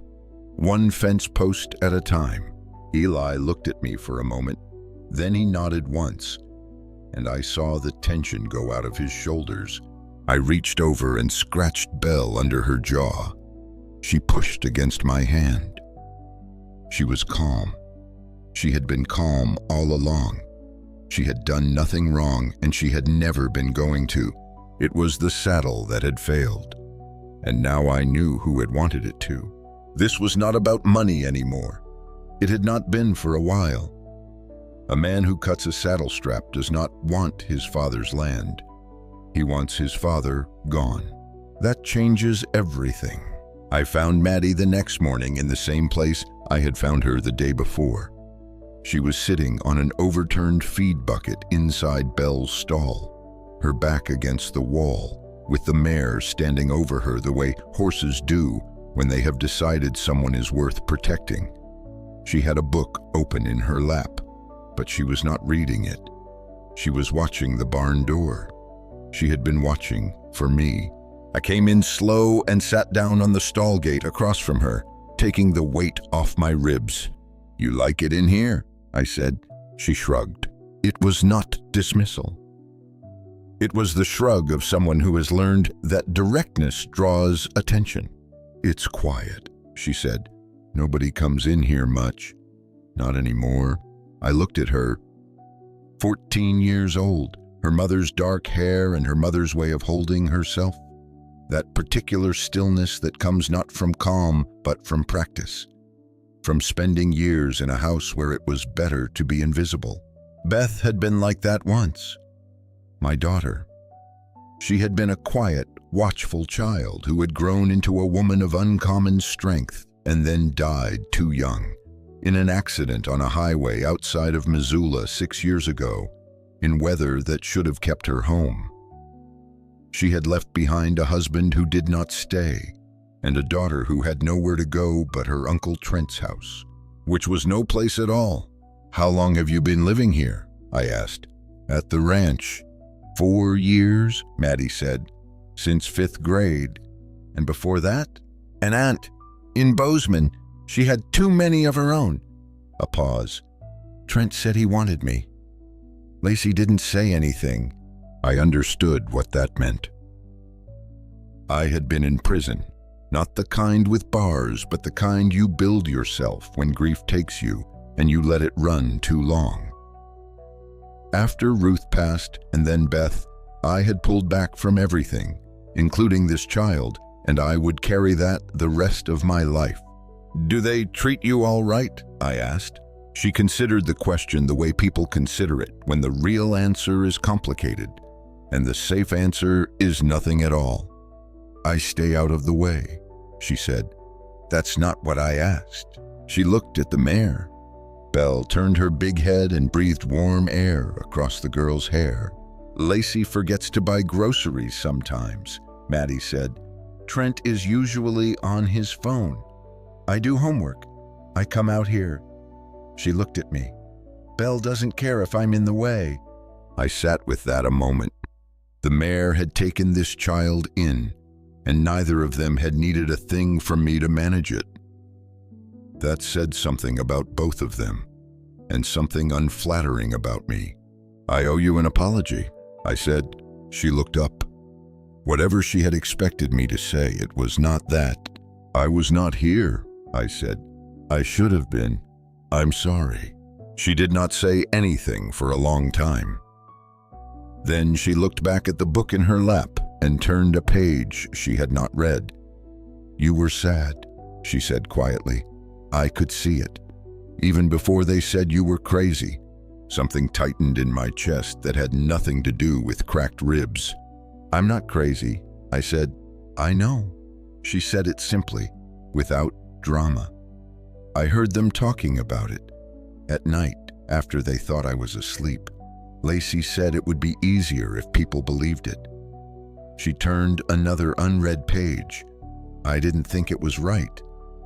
[SPEAKER 1] one fence post at a time. Eli looked at me for a moment, then he nodded once, and I saw the tension go out of his shoulders. I reached over and scratched Belle under her jaw. She pushed against my hand. She was calm. She had been calm all along. She had done nothing wrong, and she had never been going to. It was the saddle that had failed, and now I knew who had wanted it to. This was not about money anymore. It had not been for a while. A man who cuts a saddle strap does not want his father's land. He wants his father gone. That changes everything. I found Maddie the next morning in the same place I had found her the day before. She was sitting on an overturned feed bucket inside Belle's stall, her back against the wall, with the mare standing over her the way horses do when they have decided someone is worth protecting. She had a book open in her lap, but she was not reading it. She was watching the barn door. She had been watching for me. I came in slow and sat down on the stall gate across from her, taking the weight off my ribs. You like it in here? I said. She shrugged. It was not dismissal. It was the shrug of someone who has learned that directness draws attention. It's quiet, she said. Nobody comes in here much. Not anymore. I looked at her. 14 years old, her mother's dark hair and her mother's way of holding herself. That particular stillness that comes not from calm, but from practice. From spending years in a house where it was better to be invisible. Beth had been like that once. My daughter. She had been a quiet, watchful child who had grown into a woman of uncommon strength and then died too young in an accident on a highway outside of Missoula 6 years ago, in weather that should have kept her home. She had left behind a husband who did not stay, and a daughter who had nowhere to go but her Uncle Trent's house, which was no place at all. "How long have you been living here?" I asked. "At the ranch." 4 years, Maddie said. "Since 5th grade. And before that, an aunt in Bozeman. She had too many of her own." A pause. "Trent said he wanted me." Lacey didn't say anything. I understood what that meant. I had been in prison, not the kind with bars, but the kind you build yourself when grief takes you and you let it run too long. After Ruth passed and then Beth, I had pulled back from everything, including this child, and I would carry that the rest of my life. "Do they treat you all right?" I asked. She considered the question the way people consider it when the real answer is complicated, and the safe answer is nothing at all. "I stay out of the way," she said. "That's not what I asked." She looked at the mare. Belle turned her big head and breathed warm air across the girl's hair. "Lacey forgets to buy groceries sometimes," Maddie said. "Trent is usually on his phone. I do homework. I come out here." She looked at me. "Belle doesn't care if I'm in the way." I sat with that a moment. The mare had taken this child in, and neither of them had needed a thing from me to manage it. That said something about both of them, and something unflattering about me. "I owe you an apology," I said. She looked up. Whatever she had expected me to say, it was not that. "I was not here," I said. "I should have been. I'm sorry." She did not say anything for a long time. Then she looked back at the book in her lap and turned a page she had not read. "You were sad," she said quietly. "I could see it. Even before they said you were crazy." Something tightened in my chest that had nothing to do with cracked ribs. "I'm not crazy," I said. "I know." She said it simply, without drama. I heard them talking about it. At night, after they thought I was asleep. Lacey said it would be easier if people believed it. She turned another unread page. I didn't think it was right.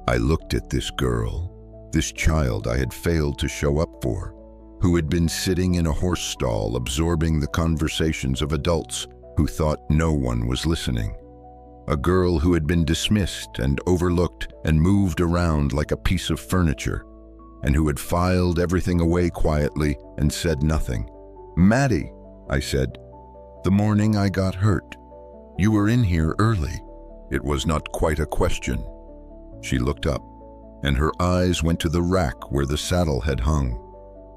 [SPEAKER 1] I looked at this girl, this child I had failed to show up for, who had been sitting in a horse stall absorbing the conversations of adults who thought no one was listening. A girl who had been dismissed and overlooked and moved around like a piece of furniture, and who had filed everything away quietly and said nothing. "Maddie," I said, "the morning I got hurt, you were in here early." It was not quite a question. She looked up, and her eyes went to the rack where the saddle had hung.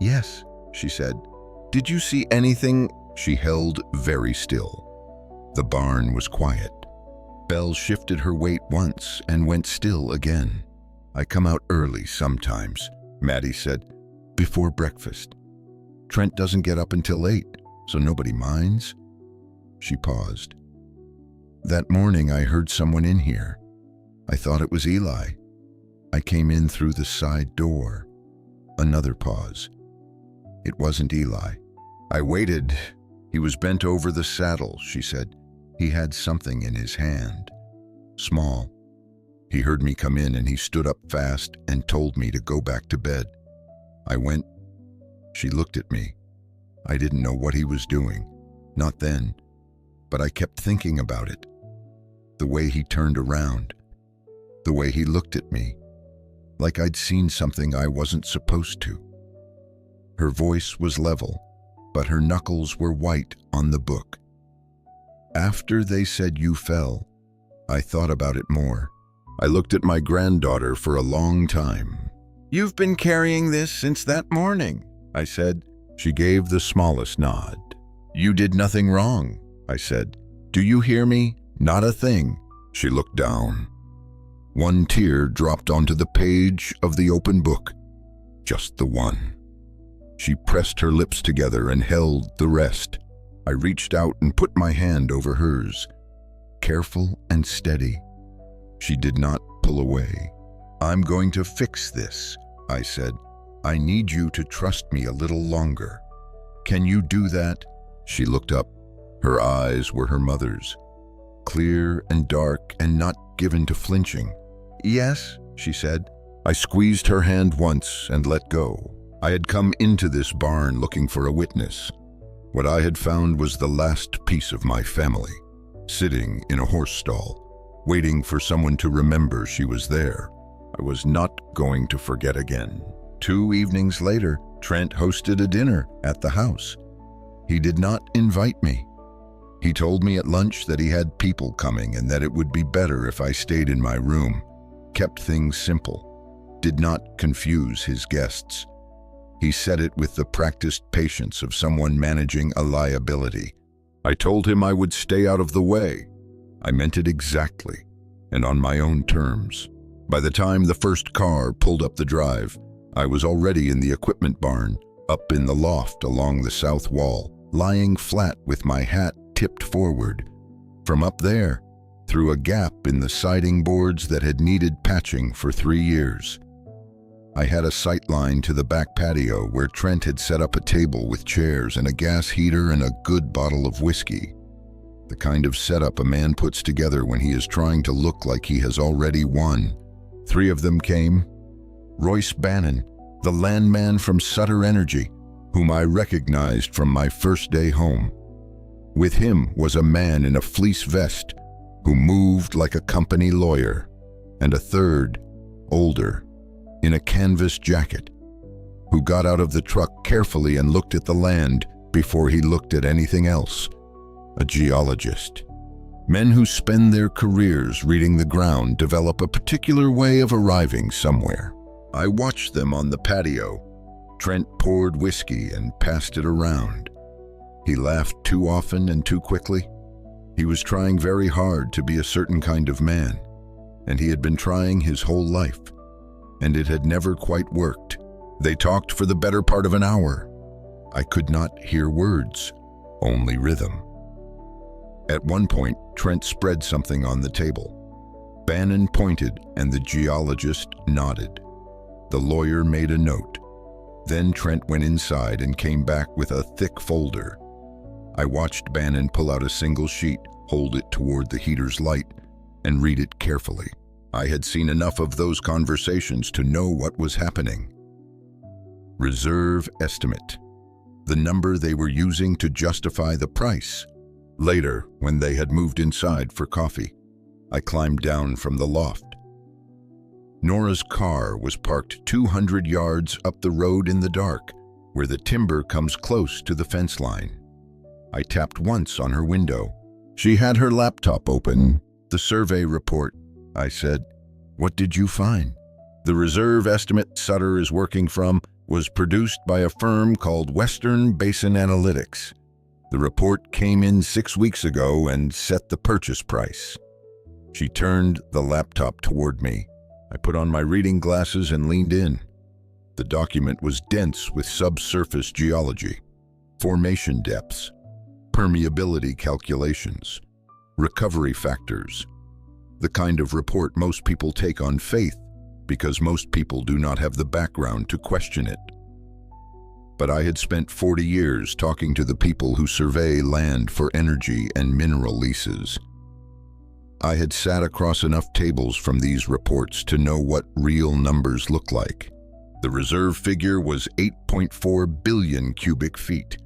[SPEAKER 1] "Yes," she said. "Did you see anything?" She held very still. The barn was quiet. Belle shifted her weight once and went still again. "I come out early sometimes," Maddie said, "before breakfast. Trent doesn't get up until 8, so nobody minds." She paused. "That morning I heard someone in here. I thought it was Eli. I came in through the side door." Another pause. "It wasn't Eli." I waited. "He was bent over the saddle," she said. "He had something in his hand. Small. He heard me come in and he stood up fast and told me to go back to bed. I went." She looked at me. I didn't know what he was doing. Not then. But I kept thinking about it. The way he turned around. The way he looked at me. Like I'd seen something I wasn't supposed to. Her voice was level, but her knuckles were white on the book. "After they said you fell, I thought about it more. I looked at my granddaughter for a long time. "You've been carrying this since that morning," I said. She gave the smallest nod. "You did nothing wrong," I said. "Do you hear me? Not a thing." She looked down. One tear dropped onto the page of the open book. Just the one. She pressed her lips together and held the rest. I reached out and put my hand over hers. Careful and steady. She did not pull away. "I'm going to fix this," I said. "I need you to trust me a little longer. Can you do that?" She looked up. Her eyes were her mother's, clear and dark and not given to flinching. "Yes," she said. I squeezed her hand once and let go. I had come into this barn looking for a witness. What I had found was the last piece of my family, sitting in a horse stall, waiting for someone to remember she was there. I was not going to forget again. 2 evenings later, Trent hosted a dinner at the house. He did not invite me. He told me at lunch that he had people coming and that it would be better if I stayed in my room, kept things simple, did not confuse his guests. He said it with the practiced patience of someone managing a liability. I told him I would stay out of the way. I meant it exactly, and on my own terms. By the time the first car pulled up the drive, I was already in the equipment barn, up in the loft along the south wall, lying flat with my hat tipped forward. From up there, through a gap in the siding boards that had needed patching for 3 years. I had a sight line to the back patio where Trent had set up a table with chairs and a gas heater and a good bottle of whiskey. The kind of setup a man puts together when he is trying to look like he has already won. 3 of them came. Royce Bannon, the landman from Sutter Energy, whom I recognized from my first day home. With him was a man in a fleece vest who moved like a company lawyer, and a third, older, in a canvas jacket, who got out of the truck carefully and looked at the land before he looked at anything else. A geologist. Men who spend their careers reading the ground develop a particular way of arriving somewhere. I watched them on the patio. Trent poured whiskey and passed it around. He laughed too often and too quickly. He was trying very hard to be a certain kind of man, and he had been trying his whole life, and it had never quite worked. They talked for the better part of an hour. I could not hear words, only rhythm. At one point, Trent spread something on the table. Bannon pointed and the geologist nodded. The lawyer made a note. Then Trent went inside and came back with a thick folder. I watched Bannon pull out a single sheet, hold it toward the heater's light, and read it carefully. I had seen enough of those conversations to know what was happening. Reserve estimate. The number they were using to justify the price. Later, when they had moved inside for coffee, I climbed down from the loft. Nora's car was parked 200 yards up the road in the dark, where the timber comes close to the fence line. I tapped once on her window. She had her laptop open. "The survey report," I said. "What did you find?" "The reserve estimate Sutter is working from was produced by a firm called Western Basin Analytics. The report came in 6 weeks ago and set the purchase price." She turned the laptop toward me. I put on my reading glasses and leaned in. The document was dense with subsurface geology, formation depths, permeability calculations, recovery factors, the kind of report most people take on faith because most people do not have the background to question it. But I had spent 40 years talking to the people who survey land for energy and mineral leases. I had sat across enough tables from these reports to know what real numbers look like. The reserve figure was 8.4 billion cubic feet.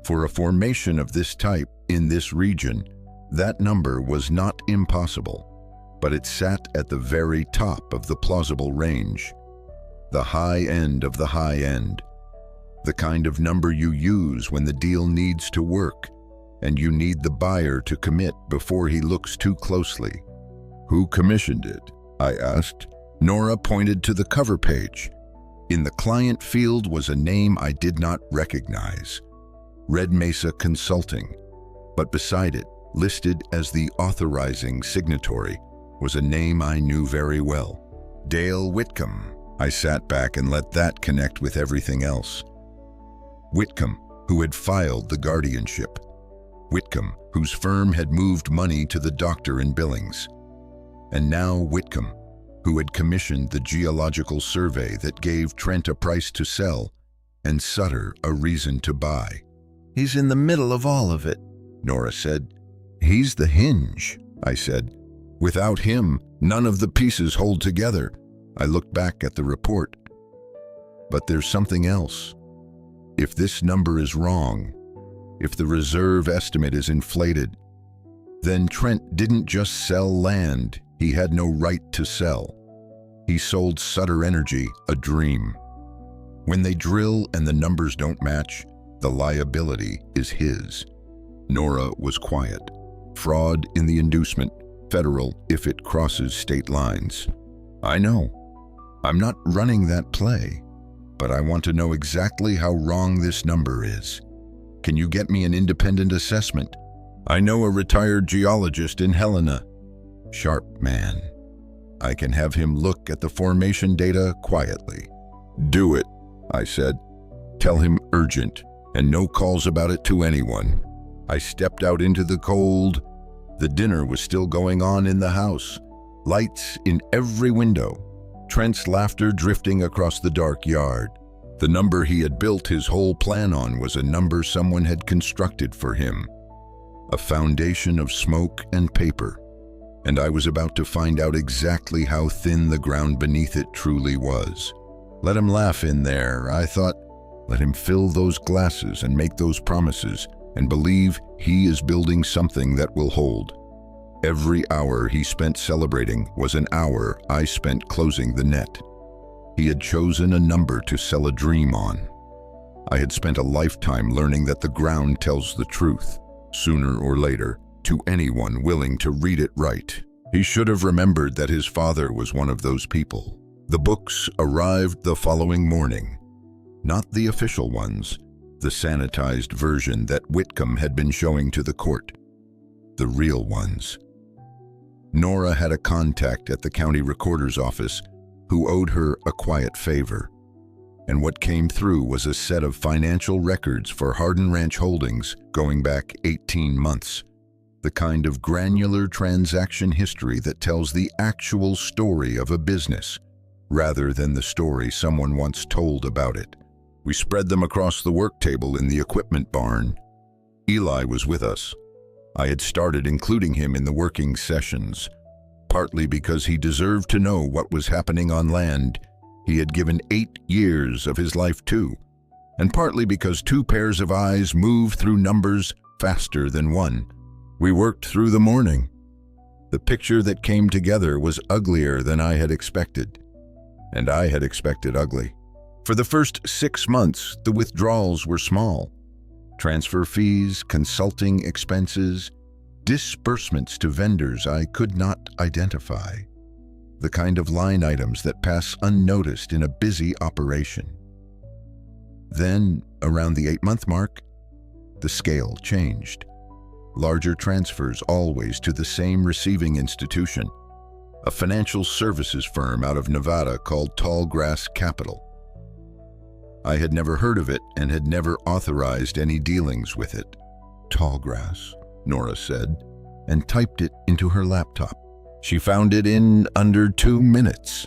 [SPEAKER 1] For a formation of this type in this region, that number was not impossible, but it sat at the very top of the plausible range, the high end of the high end, the kind of number you use when the deal needs to work and you need the buyer to commit before he looks too closely. "Who commissioned it?" I asked. Nora pointed to the cover page. In the client field was a name I did not recognize, Red Mesa Consulting, but beside it, listed as the authorizing signatory, was a name I knew very well, Dale Whitcomb. I sat back and let that connect with everything else. Whitcomb, who had filed the guardianship. Whitcomb, whose firm had moved money to the doctor in Billings. And now Whitcomb, who had commissioned the geological survey that gave Trent a price to sell and Sutter a reason to buy. "He's in the middle of all of it," Nora said. "He's the hinge," I said. "Without him, none of the pieces hold together." I looked back at the report. But there's something else. If this number is wrong, if the reserve estimate is inflated, then Trent didn't just sell land he had no right to sell. He sold Sutter Energy a dream. When they drill and the numbers don't match, the liability is his. Nora was quiet. Fraud in the inducement, federal if it crosses state lines. I know. I'm not running that play, but I want to know exactly how wrong this number is. Can you get me an independent assessment? I know a retired geologist in Helena. Sharp man. I can have him look at the formation data quietly. Do it, I said. Tell him urgent, and no calls about it to anyone. I stepped out into the cold. The dinner was still going on in the house. Lights in every window. Trent's laughter drifting across the dark yard. The number he had built his whole plan on was a number someone had constructed for him. A foundation of smoke and paper. And I was about to find out exactly how thin the ground beneath it truly was. Let him laugh in there, I thought. Let him fill those glasses and make those promises and believe he is building something that will hold. Every hour he spent celebrating was an hour I spent closing the net. He had chosen a number to sell a dream on. I had spent a lifetime learning that the ground tells the truth, sooner or later, to anyone willing to read it right. He should have remembered that his father was one of those people. The books arrived the following morning. Not the official ones, the sanitized version that Whitcomb had been showing to the court. The real ones. Nora had a contact at the county recorder's office who owed her a quiet favor. And what came through was a set of financial records for Hardin Ranch Holdings going back 18 months. The kind of granular transaction history that tells the actual story of a business, rather than the story someone once told about it. We spread them across the work table in the equipment barn. Eli was with us. I had started including him in the working sessions, partly because he deserved to know what was happening on land he had given 8 years of his life to, and partly because 2 pairs of eyes move through numbers faster than one. We worked through the morning. The picture that came together was uglier than I had expected, and I had expected ugly. For the first 6 months, the withdrawals were small. Transfer fees, consulting expenses, disbursements to vendors I could not identify. The kind of line items that pass unnoticed in a busy operation. Then, around the 8-month mark, the scale changed. Larger transfers always to the same receiving institution, a financial services firm out of Nevada called Tallgrass Capital. I had never heard of it and had never authorized any dealings with it. Tallgrass, Nora said, and typed it into her laptop. She found it in under 2 minutes.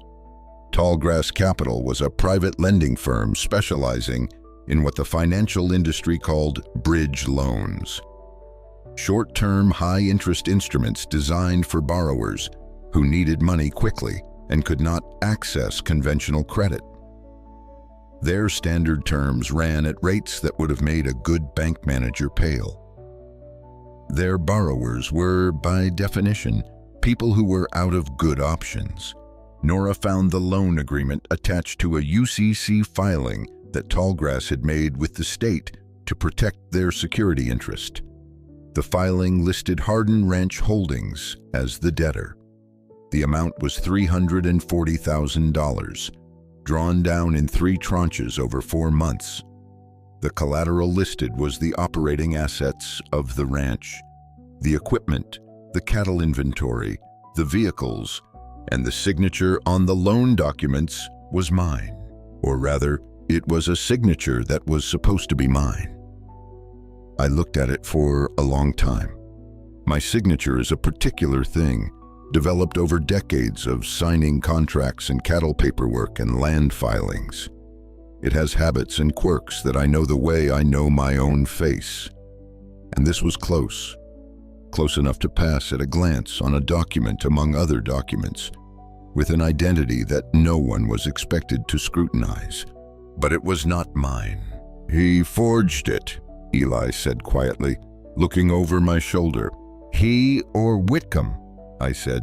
[SPEAKER 1] Tallgrass Capital was a private lending firm specializing in what the financial industry called bridge loans. Short-term, high-interest instruments designed for borrowers who needed money quickly and could not access conventional credit. Their standard terms ran at rates that would have made a good bank manager pale. Their borrowers were, by definition, people who were out of good options. Nora found the loan agreement attached to a UCC filing that Tallgrass had made with the state to protect their security interest. The filing listed Hardin Ranch Holdings as the debtor. The amount was $340,000, drawn down in 3 tranches over 4 months. The collateral listed was the operating assets of the ranch, the equipment, the cattle inventory, the vehicles, and the signature on the loan documents was mine. Or rather, it was a signature that was supposed to be mine. I looked at it for a long time. My signature is a particular thing, developed over decades of signing contracts and cattle paperwork and land filings. It has habits and quirks that I know the way I know my own face. And this was close enough to pass at a glance on a document among other documents, with an identity that no one was expected to scrutinize. But it was not mine. "He forged it," Eli said quietly, looking over my shoulder. "He or Whitcomb?" I said.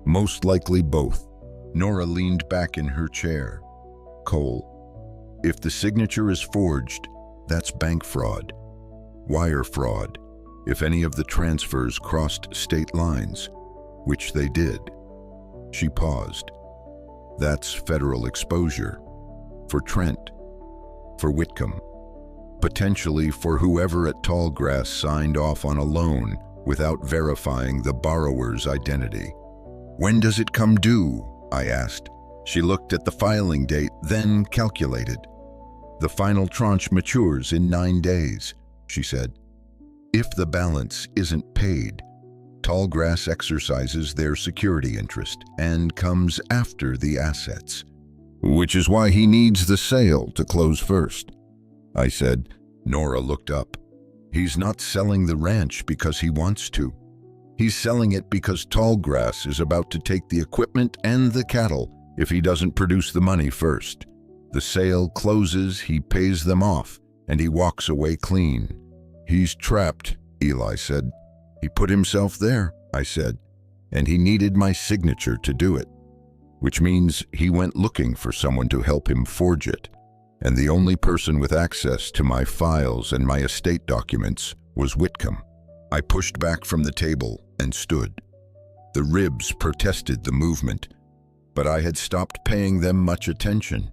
[SPEAKER 1] "Most likely both." Nora leaned back in her chair. "Cole, if the signature is forged, that's bank fraud, wire fraud, if any of the transfers crossed state lines, which they did." She paused. "That's federal exposure. For Trent, for Whitcomb, potentially for whoever at Tallgrass signed off on a loan without verifying the borrower's identity." "When does it come due?" I asked. She looked at the filing date, then calculated. "The final tranche matures in 9 days," she said. "If the balance isn't paid, Tallgrass exercises their security interest and comes after the assets." "Which is why he needs the sale to close first," I said. Nora looked up. "He's not selling the ranch because he wants to. He's selling it because Tallgrass is about to take the equipment and the cattle if he doesn't produce the money first. The sale closes, he pays them off, and he walks away clean." "He's trapped," Eli said. "He put himself there," I said, "and he needed my signature to do it, which means he went looking for someone to help him forge it. And the only person with access to my files and my estate documents was Whitcomb." I pushed back from the table and stood. The ribs protested the movement, but I had stopped paying them much attention.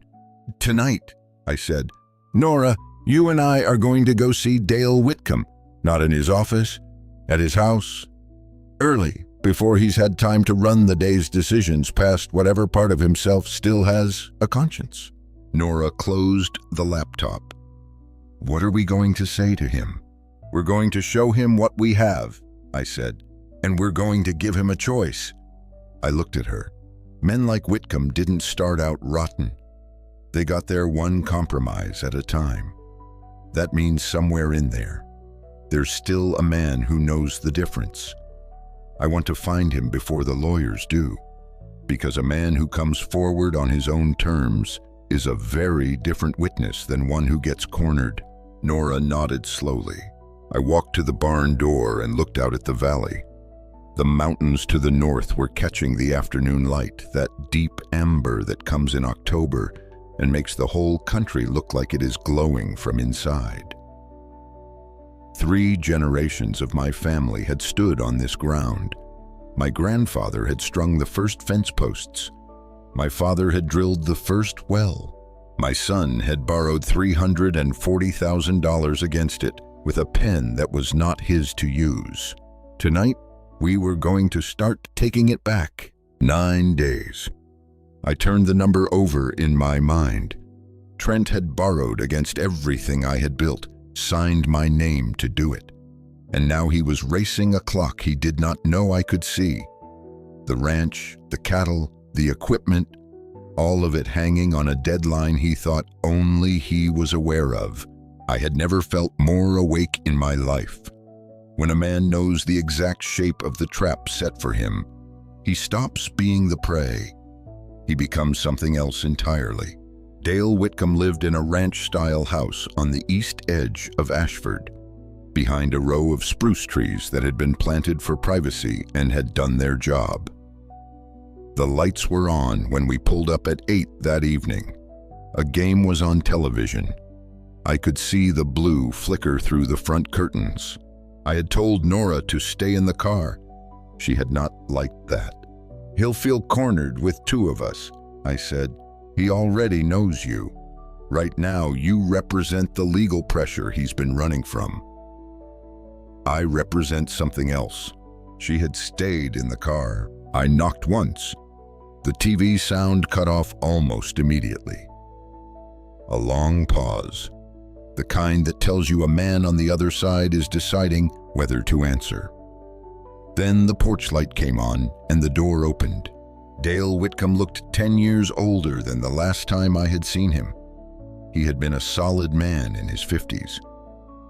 [SPEAKER 1] "Tonight," I said, "Nora, you and I are going to go see Dale Whitcomb, not in his office, at his house, early, before he's had time to run the day's decisions past whatever part of himself still has a conscience." Nora closed the laptop. "What are we going to say to him?" "We're going to show him what we have," I said, "and we're going to give him a choice." I looked at her. Men like Whitcomb didn't start out rotten. They got there one compromise at a time. That means somewhere in there's still a man who knows the difference. I want to find him before the lawyers do, because a man who comes forward on his own terms is a very different witness than one who gets cornered. Nora nodded slowly. I walked to the barn door and looked out at the valley. The mountains to the north were catching the afternoon light, that deep amber that comes in October and makes the whole country look like it is glowing from inside. 3 generations of my family had stood on this ground. My grandfather had strung the first fence posts. My father had drilled the first well. My son had borrowed $340,000 against it with a pen that was not his to use. Tonight, we were going to start taking it back. 9 days. I turned the number over in my mind. Trent had borrowed against everything I had built, signed my name to do it. And now he was racing a clock he did not know I could see. The ranch, the cattle, the equipment, all of it hanging on a deadline he thought only he was aware of. I had never felt more awake in my life. When a man knows the exact shape of the trap set for him, he stops being the prey. He becomes something else entirely. Dale Whitcomb lived in a ranch-style house on the east edge of Ashford, behind a row of spruce trees that had been planted for privacy and had done their job. The lights were on when we pulled up at 8 that evening. A game was on television. I could see the blue flicker through the front curtains. I had told Nora to stay in the car. She had not liked that. "He'll feel cornered with 2 of us," I said. He already knows you. Right now, you represent the legal pressure he's been running from. I represent something else. She had stayed in the car. I knocked once. The TV sound cut off almost immediately. A long pause, the kind that tells you a man on the other side is deciding whether to answer. Then the porch light came on and the door opened. Dale Whitcomb looked 10 years older than the last time I had seen him. He had been a solid man in his 50s,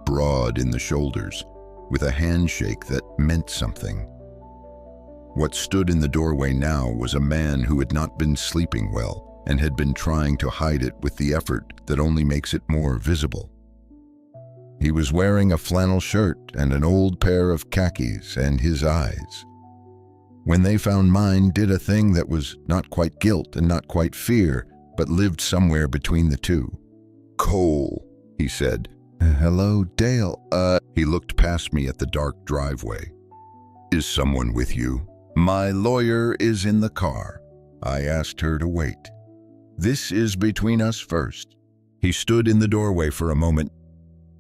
[SPEAKER 1] broad in the shoulders, with a handshake that meant something. What stood in the doorway now was a man who had not been sleeping well and had been trying to hide it with the effort that only makes it more visible. He was wearing a flannel shirt and an old pair of khakis, and his eyes, when they found mine, did a thing that was not quite guilt and not quite fear, but lived somewhere between the two. "Cole," he said. "Hello, Dale." He looked past me at the dark driveway. "Is someone with you?" "My lawyer is in the car." I asked her to wait. "This is between us first." He stood in the doorway for a moment.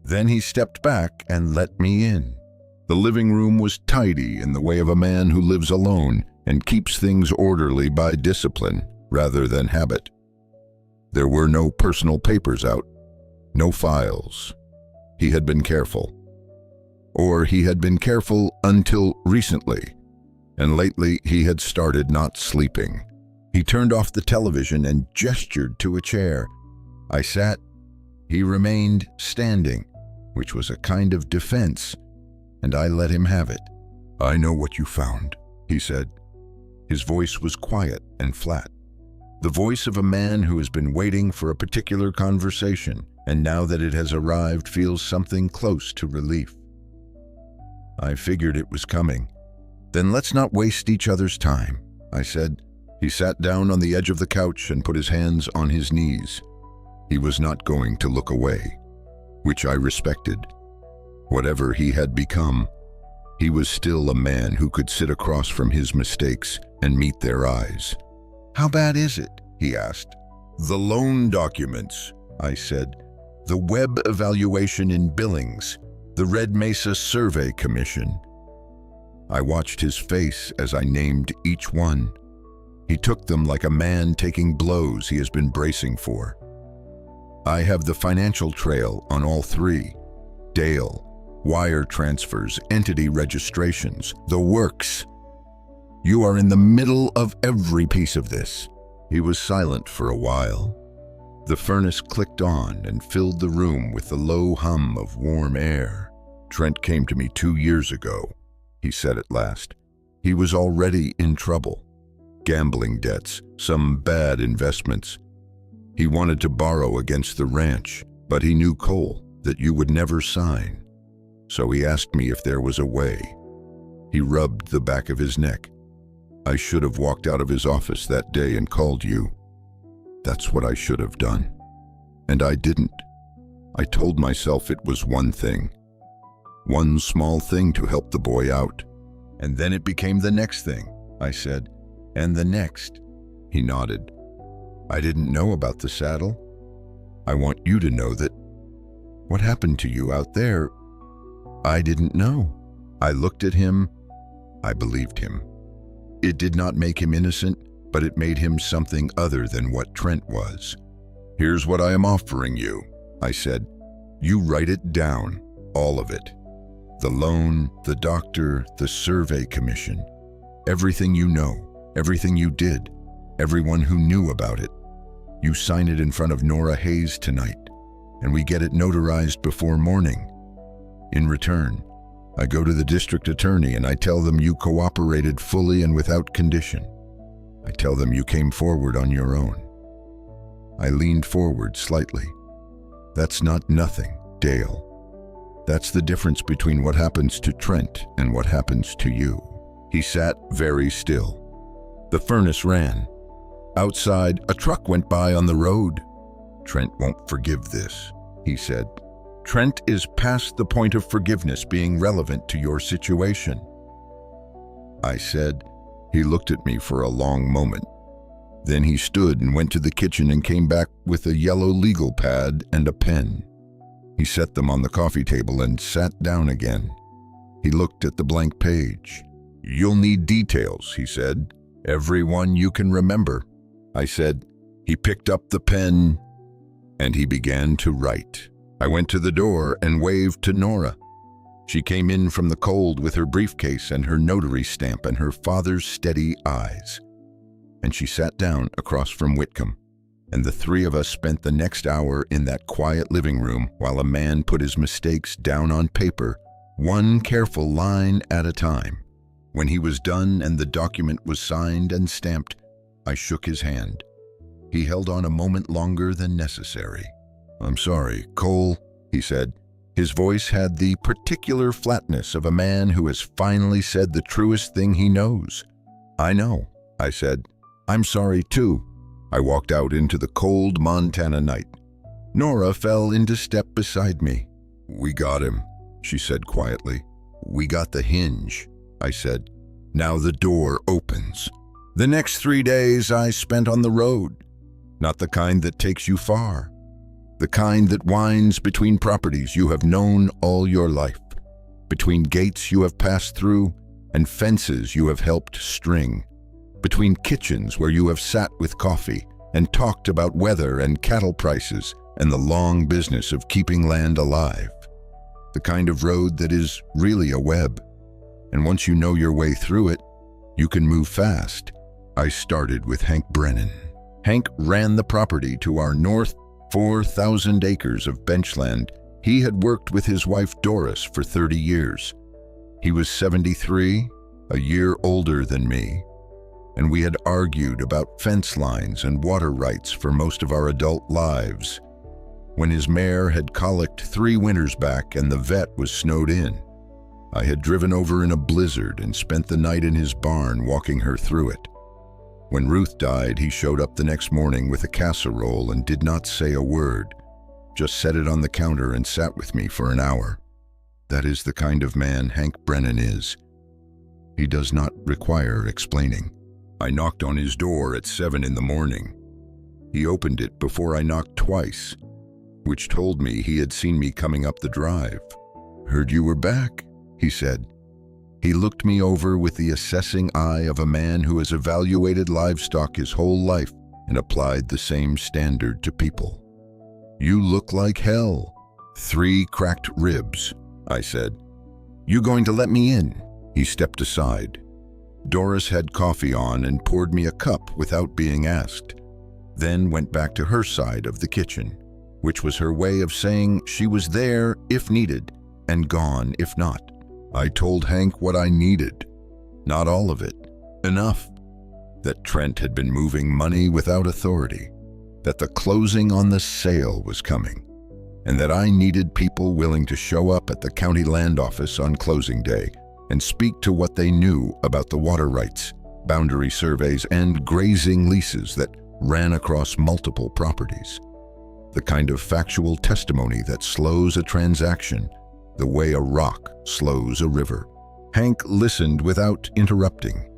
[SPEAKER 1] Then he stepped back and let me in. The living room was tidy in the way of a man who lives alone and keeps things orderly by discipline rather than habit. There were no personal papers out, no files. He had been careful. Or he had been careful until recently, and lately he had started not sleeping. He turned off the television and gestured to a chair. I sat. He remained standing, which was a kind of defense, and I let him have it. "I know what you found," he said. His voice was quiet and flat. The voice of a man who has been waiting for a particular conversation, and now that it has arrived feels something close to relief. I figured it was coming. "Then let's not waste each other's time," I said. He sat down on the edge of the couch and put his hands on his knees. He was not going to look away, which I respected. Whatever he had become, he was still a man who could sit across from his mistakes and meet their eyes. "How bad is it?" he asked. "The loan documents," I said. "The web evaluation in Billings, the Red Mesa Survey Commission." I watched his face as I named each one. He took them like a man taking blows he has been bracing for. "I have the financial trail on all three. Dale, wire transfers, entity registrations, the works. You are in the middle of every piece of this." He was silent for a while. The furnace clicked on and filled the room with the low hum of warm air. "Trent came to me 2 years ago," he said at last. "He was already in trouble. Gambling debts, some bad investments. He wanted to borrow against the ranch, but he knew, Cole, that you would never sign. So he asked me if there was a way." He rubbed the back of his neck. "I should have walked out of his office that day and called you. That's what I should have done. And I didn't. I told myself it was one thing. One small thing to help the boy out. And then it became the next thing," I said. "And the next." He nodded. "I didn't know about the saddle. I want you to know that what happened to you out there, I didn't know." I looked at him. I believed him. It did not make him innocent, but it made him something other than what Trent was. "Here's what I am offering you," I said. "You write it down, all of it. The loan, the doctor, the survey commission. Everything you know, everything you did, everyone who knew about it. You sign it in front of Nora Hayes tonight, and we get it notarized before morning. In return, I go to the district attorney and I tell them you cooperated fully and without condition. I tell them you came forward on your own." I leaned forward slightly. "That's not nothing, Dale. That's the difference between what happens to Trent and what happens to you." He sat very still. The furnace ran. Outside, a truck went by on the road. "Trent won't forgive this," he said. "Trent is past the point of forgiveness being relevant to your situation." I said. He looked at me for a long moment. Then he stood and went to the kitchen and came back with a yellow legal pad and a pen. He set them on the coffee table and sat down again. He looked at the blank page. "You'll need details," he said. "Every one you can remember." I said. He picked up the pen and he began to write. I went to the door and waved to Nora. She came in from the cold with her briefcase and her notary stamp and her father's steady eyes. And she sat down across from Whitcomb, and the three of us spent the next hour in that quiet living room while a man put his mistakes down on paper, one careful line at a time. When he was done and the document was signed and stamped, I shook his hand. He held on a moment longer than necessary. "I'm sorry, Cole," he said. His voice had the particular flatness of a man who has finally said the truest thing he knows. "I know," I said. "I'm sorry too." I walked out into the cold Montana night. Nora fell into step beside me. "We got him," she said quietly. "We got the hinge," I said. "Now the door opens." The next 3 days I spent on the road. Not the kind that takes you far. The kind that winds between properties you have known all your life, between gates you have passed through and fences you have helped string, between kitchens where you have sat with coffee and talked about weather and cattle prices and the long business of keeping land alive. The kind of road that is really a web, and once you know your way through it, you can move fast. I started with Hank Brennan. Hank ran the property to our north 4,000 acres of benchland. He had worked with his wife Doris for 30 years. He was 73, a year older than me, and we had argued about fence lines and water rights for most of our adult lives. When his mare had colicked 3 winters back and the vet was snowed in, I had driven over in a blizzard and spent the night in his barn walking her through it. When Ruth died, he showed up the next morning with a casserole and did not say a word, just set it on the counter and sat with me for an hour. That is the kind of man Hank Brennan is. He does not require explaining. I knocked on his door at 7 in the morning. He opened it before I knocked twice, which told me he had seen me coming up the drive. "Heard you were back," he said. He looked me over with the assessing eye of a man who has evaluated livestock his whole life and applied the same standard to people. "You look like hell." 3 cracked ribs, I said. "You going to let me in?" He stepped aside. Doris had coffee on and poured me a cup without being asked, then went back to her side of the kitchen, which was her way of saying she was there if needed and gone if not. I told Hank what I needed. Not all of it. Enough. That Trent had been moving money without authority, that the closing on the sale was coming, and that I needed people willing to show up at the county land office on closing day and speak to what they knew about the water rights, boundary surveys, and grazing leases that ran across multiple properties. The kind of factual testimony that slows a transaction the way a rock slows a river. Hank listened without interrupting.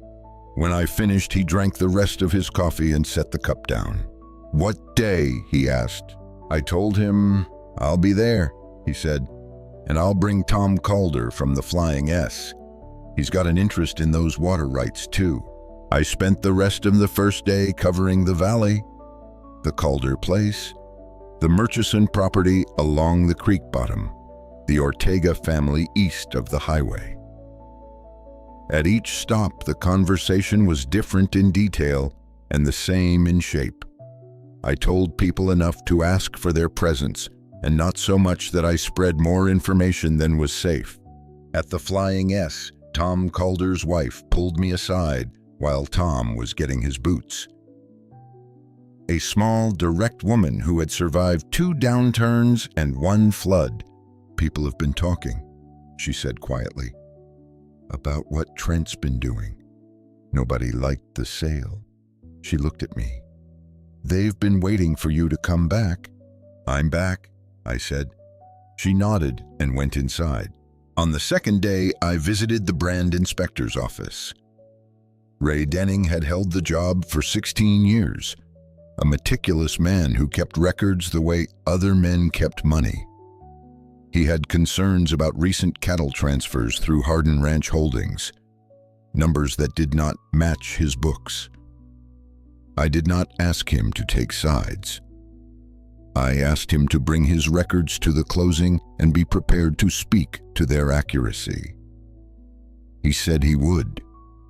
[SPEAKER 1] When I finished, he drank the rest of his coffee and set the cup down. "What day?" he asked. I told him, "I'll be there," he said, "and I'll bring Tom Calder from the Flying S. He's got an interest in those water rights too." I spent the rest of the first day covering the valley, the Calder place, the Murchison property along the creek bottom, the Ortega family east of the highway. At each stop, the conversation was different in detail and the same in shape. I told people enough to ask for their presence, and not so much that I spread more information than was safe. At the Flying S, Tom Calder's wife pulled me aside while Tom was getting his boots. A small, direct woman who had survived 2 downturns and 1 flood. "People have been talking," she said quietly, "about what Trent's been doing. Nobody liked the sale." She looked at me. "They've been waiting for you to come back." "I'm back," I said. She nodded and went inside. On the second day, I visited the brand inspector's office. Ray Denning had held the job for 16 years, a meticulous man who kept records the way other men kept money. He had concerns about recent cattle transfers through Hardin Ranch Holdings, numbers that did not match his books. I did not ask him to take sides. I asked him to bring his records to the closing and be prepared to speak to their accuracy. He said he would.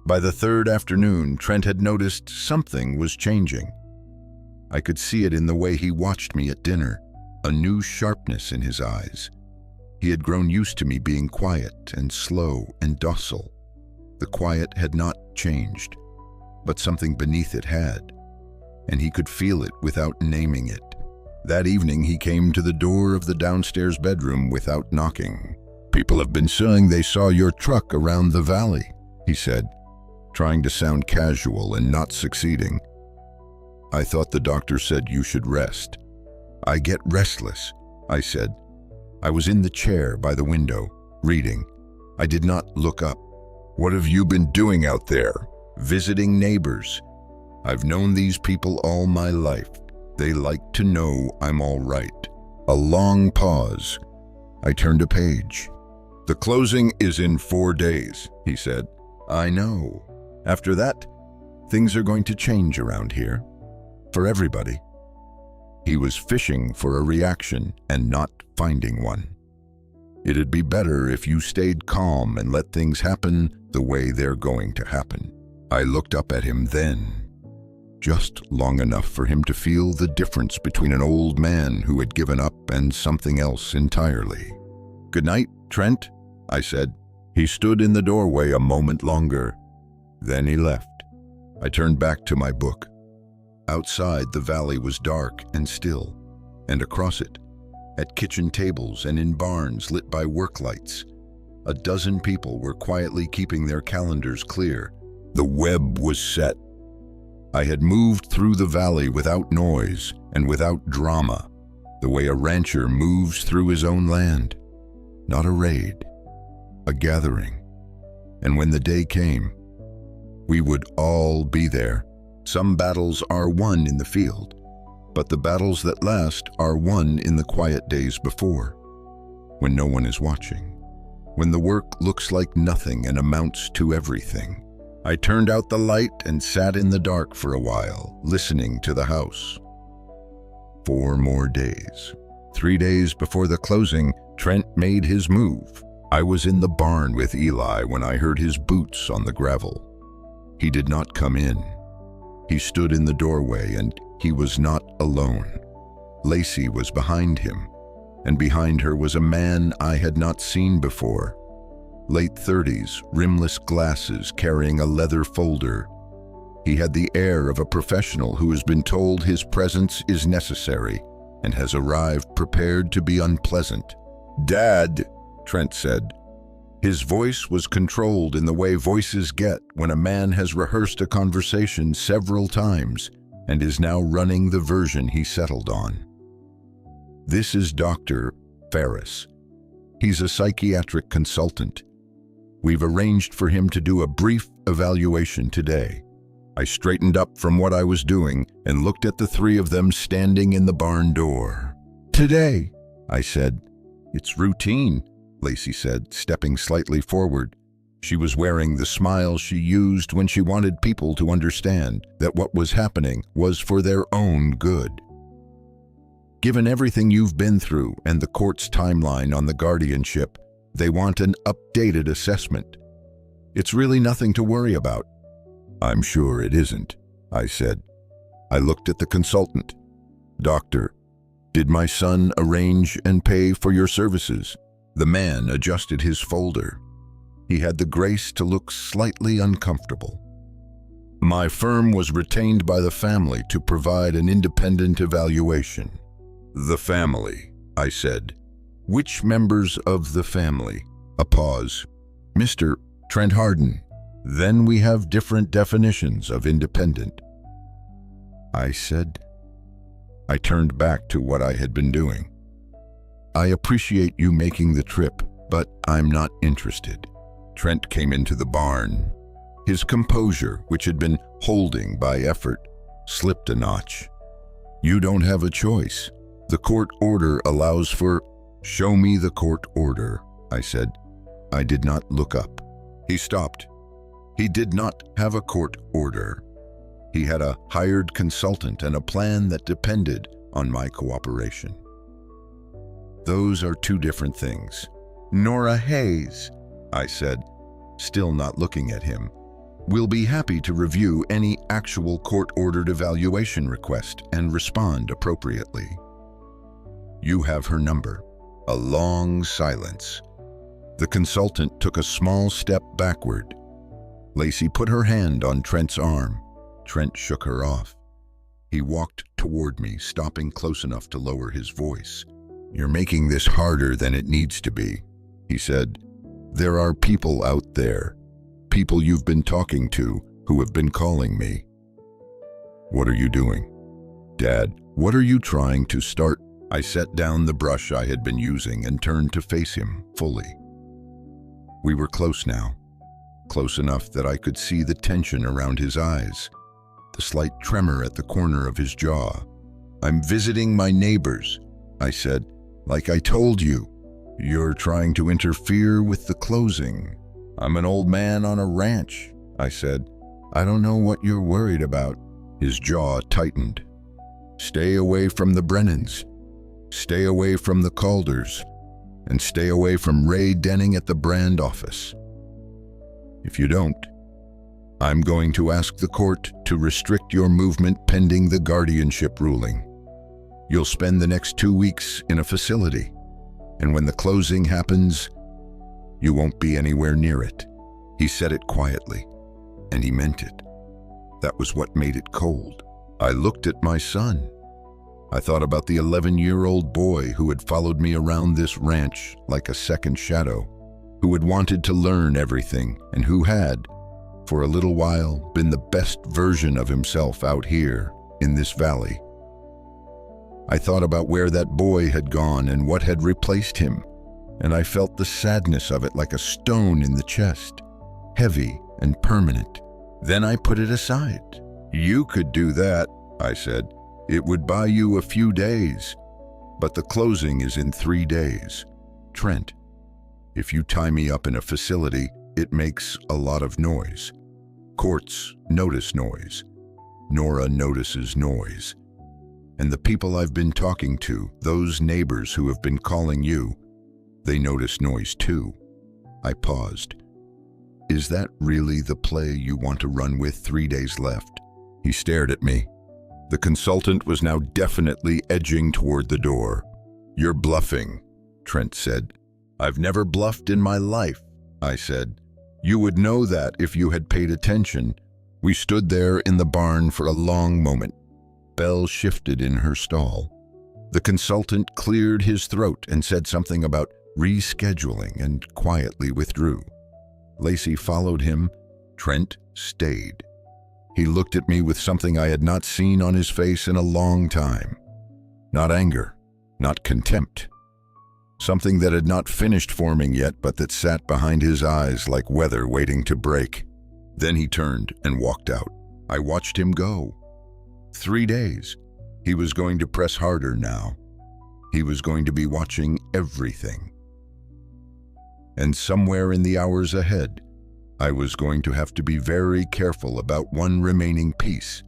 [SPEAKER 1] By the third afternoon, Trent had noticed something was changing. I could see it in the way he watched me at dinner, a new sharpness in his eyes. He had grown used to me being quiet and slow and docile. The quiet had not changed, but something beneath it had, and he could feel it without naming it. That evening, he came to the door of the downstairs bedroom without knocking. "People have been saying they saw your truck around the valley," he said, trying to sound casual and not succeeding. "I thought the doctor said you should rest." "I get restless," I said. I was in the chair by the window, reading. I did not look up. "What have you been doing out there?" "Visiting neighbors. I've known these people all my life. They like to know I'm all right." A long pause. I turned a page. "The closing is in 4 days," he said. "I know. After that, things are going to change around here. For everybody." He was fishing for a reaction and not finding one. "It'd be better if you stayed calm and let things happen the way they're going to happen." I looked up at him then, just long enough for him to feel the difference between an old man who had given up and something else entirely. "Good night, Trent," I said. He stood in the doorway a moment longer. Then he left. I turned back to my book. Outside, the valley was dark and still, and across it, at kitchen tables and in barns lit by work lights, a dozen people were quietly keeping their calendars clear. The web was set. I had moved through the valley without noise and without drama, the way a rancher moves through his own land. Not a raid, a gathering. And when the day came, we would all be there. Some battles are won in the field, but the battles that last are won in the quiet days before, when no one is watching, when the work looks like nothing and amounts to everything. I turned out the light and sat in the dark for a while, listening to the house. 4 more days. 3 days before the closing, Trent made his move. I was in the barn with Eli when I heard his boots on the gravel. He did not come in. He stood in the doorway, and he was not alone. Lacey was behind him, and behind her was a man I had not seen before. Late 30s, rimless glasses, carrying a leather folder. He had the air of a professional who has been told his presence is necessary and has arrived prepared to be unpleasant. "Dad," Trent said. His voice was controlled in the way voices get when a man has rehearsed a conversation several times and is now running the version he settled on. "This is Dr. Ferris. He's a psychiatric consultant. We've arranged for him to do a brief evaluation today." I straightened up from what I was doing and looked at the 3 of them standing in the barn door. "Today," I said. "It's routine," Lacey said, stepping slightly forward. She was wearing the smile she used when she wanted people to understand that what was happening was for their own good. "Given everything you've been through and the court's timeline on the guardianship, they want an updated assessment. It's really nothing to worry about." "I'm sure it isn't," I said. I looked at the consultant. "Doctor, did my son arrange and pay for your services?" The man adjusted his folder. He had the grace to look slightly uncomfortable. "My firm was retained by the family to provide an independent evaluation." "The family," I said. "Which members of the family?" A pause. "Mr. Trent Hardin. Then we have different definitions of independent," I said. I turned back to what I had been doing. "I appreciate you making the trip, but I'm not interested." Trent came into the barn. His composure, which had been holding by effort, slipped a notch. "You don't have a choice. The court order allows for—" "Show me the court order," I said. I did not look up. He stopped. He did not have a court order. He had a hired consultant and a plan that depended on my cooperation. "Those are two different things." "Nora Hayes," I said, still not looking at him, "will be happy to review any actual court-ordered evaluation request and respond appropriately." "You have her number." A long silence. The consultant took a small step backward. Lacey put her hand on Trent's arm. Trent shook her off. He walked toward me, stopping close enough to lower his voice. "You're making this harder than it needs to be," he said. "There are people out there, people you've been talking to, who have been calling me." "What are you doing?" "Dad, what are you trying to start?" I set down the brush I had been using and turned to face him fully. We were close now, close enough that I could see the tension around his eyes, the slight tremor at the corner of his jaw. "I'm visiting my neighbors," I said. "Like I told you, you're trying to interfere with the closing." "I'm an old man on a ranch," I said. "I don't know what you're worried about." His jaw tightened. "Stay away from the Brennans. Stay away from the Calders. And stay away from Ray Denning at the brand office. If you don't, I'm going to ask the court to restrict your movement pending the guardianship ruling. You'll spend the next 2 weeks in a facility, and when the closing happens, you won't be anywhere near it." He said it quietly, and he meant it. That was what made it cold. I looked at my son. I thought about the 11-year-old boy who had followed me around this ranch like a second shadow, who had wanted to learn everything, and who had, for a little while, been the best version of himself out here in this valley. I thought about where that boy had gone and what had replaced him, and I felt the sadness of it like a stone in the chest, heavy and permanent. Then I put it aside. "You could do that," I said. "It would buy you a few days, but the closing is in 3 days. Trent, if you tie me up in a facility, it makes a lot of noise. Courts notice noise. Nora notices noise. And the people I've been talking to, those neighbors who have been calling you, they notice noise too." I paused. "Is that really the play you want to run with 3 days left?" He stared at me. The consultant was now definitely edging toward the door. "You're bluffing," Trent said. "I've never bluffed in my life," I said. "You would know that if you had paid attention." We stood there in the barn for a long moment. Belle shifted in her stall. The consultant cleared his throat and said something about rescheduling and quietly withdrew. Lacey followed him. Trent stayed. He looked at me with something I had not seen on his face in a long time. Not anger, not contempt. Something that had not finished forming yet, but that sat behind his eyes like weather waiting to break. Then he turned and walked out. I watched him go. 3 days. He was going to press harder now. He was going to be watching everything. And somewhere in the hours ahead, I was going to have to be very careful about one remaining piece.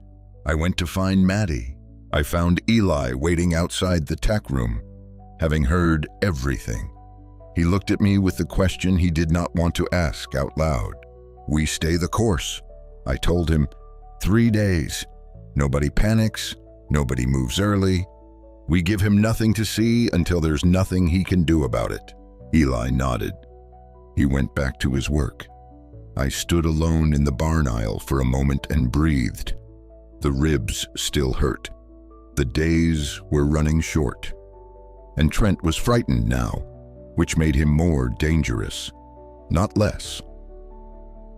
[SPEAKER 1] I went to find Maddie. I found Eli waiting outside the tack room, having heard everything. He looked at me with the question he did not want to ask out loud. "We stay the course," I told him. 3 days. Nobody panics. Nobody moves early. We give him nothing to see until there's nothing he can do about it. Eli nodded. He went back to his work. I stood alone in the barn aisle for a moment and breathed. The ribs still hurt. The days were running short. And Trent was frightened now, which made him more dangerous, not less.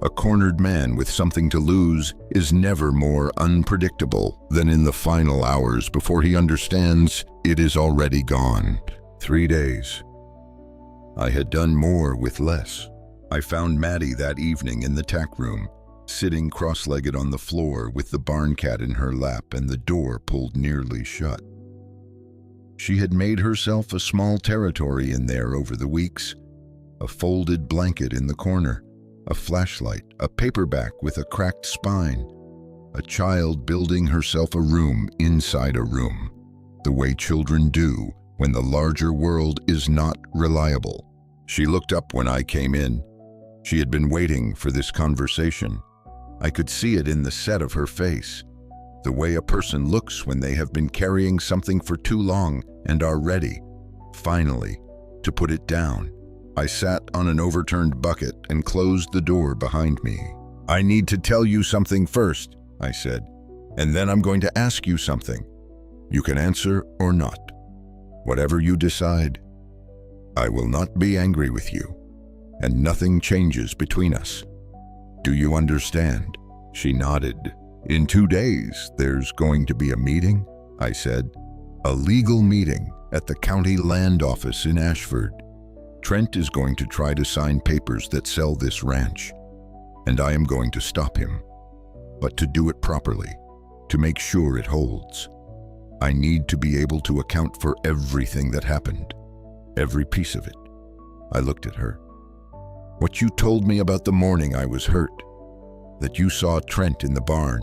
[SPEAKER 1] A cornered man with something to lose is never more unpredictable than in the final hours before he understands it is already gone. 3 days. I had done more with less. I found Maddie that evening in the tack room. sitting cross-legged on the floor with the barn cat in her lap and the door pulled nearly shut. She had made herself a small territory in there over the weeks, a folded blanket in the corner, a flashlight, a paperback with a cracked spine, a child building herself a room inside a room, the way children do when the larger world is not reliable. She looked up when I came in. She had been waiting for this conversation. I could see it in the set of her face, the way a person looks when they have been carrying something for too long and are ready, finally, to put it down. I sat on an overturned bucket and closed the door behind me. "I need to tell you something first," I said, "and then I'm going to ask you something. You can answer or not. Whatever you decide. I will not be angry with you, and nothing changes between us. Do you understand?" She nodded. "In 2 days, there's going to be a meeting," I said. "A legal meeting at the county land office in Ashford. Trent is going to try to sign papers that sell this ranch, and I am going to stop him. But to do it properly, to make sure it holds, I need to be able to account for everything that happened, every piece of it." I looked at her. "What you told me about the morning I was hurt, that you saw Trent in the barn,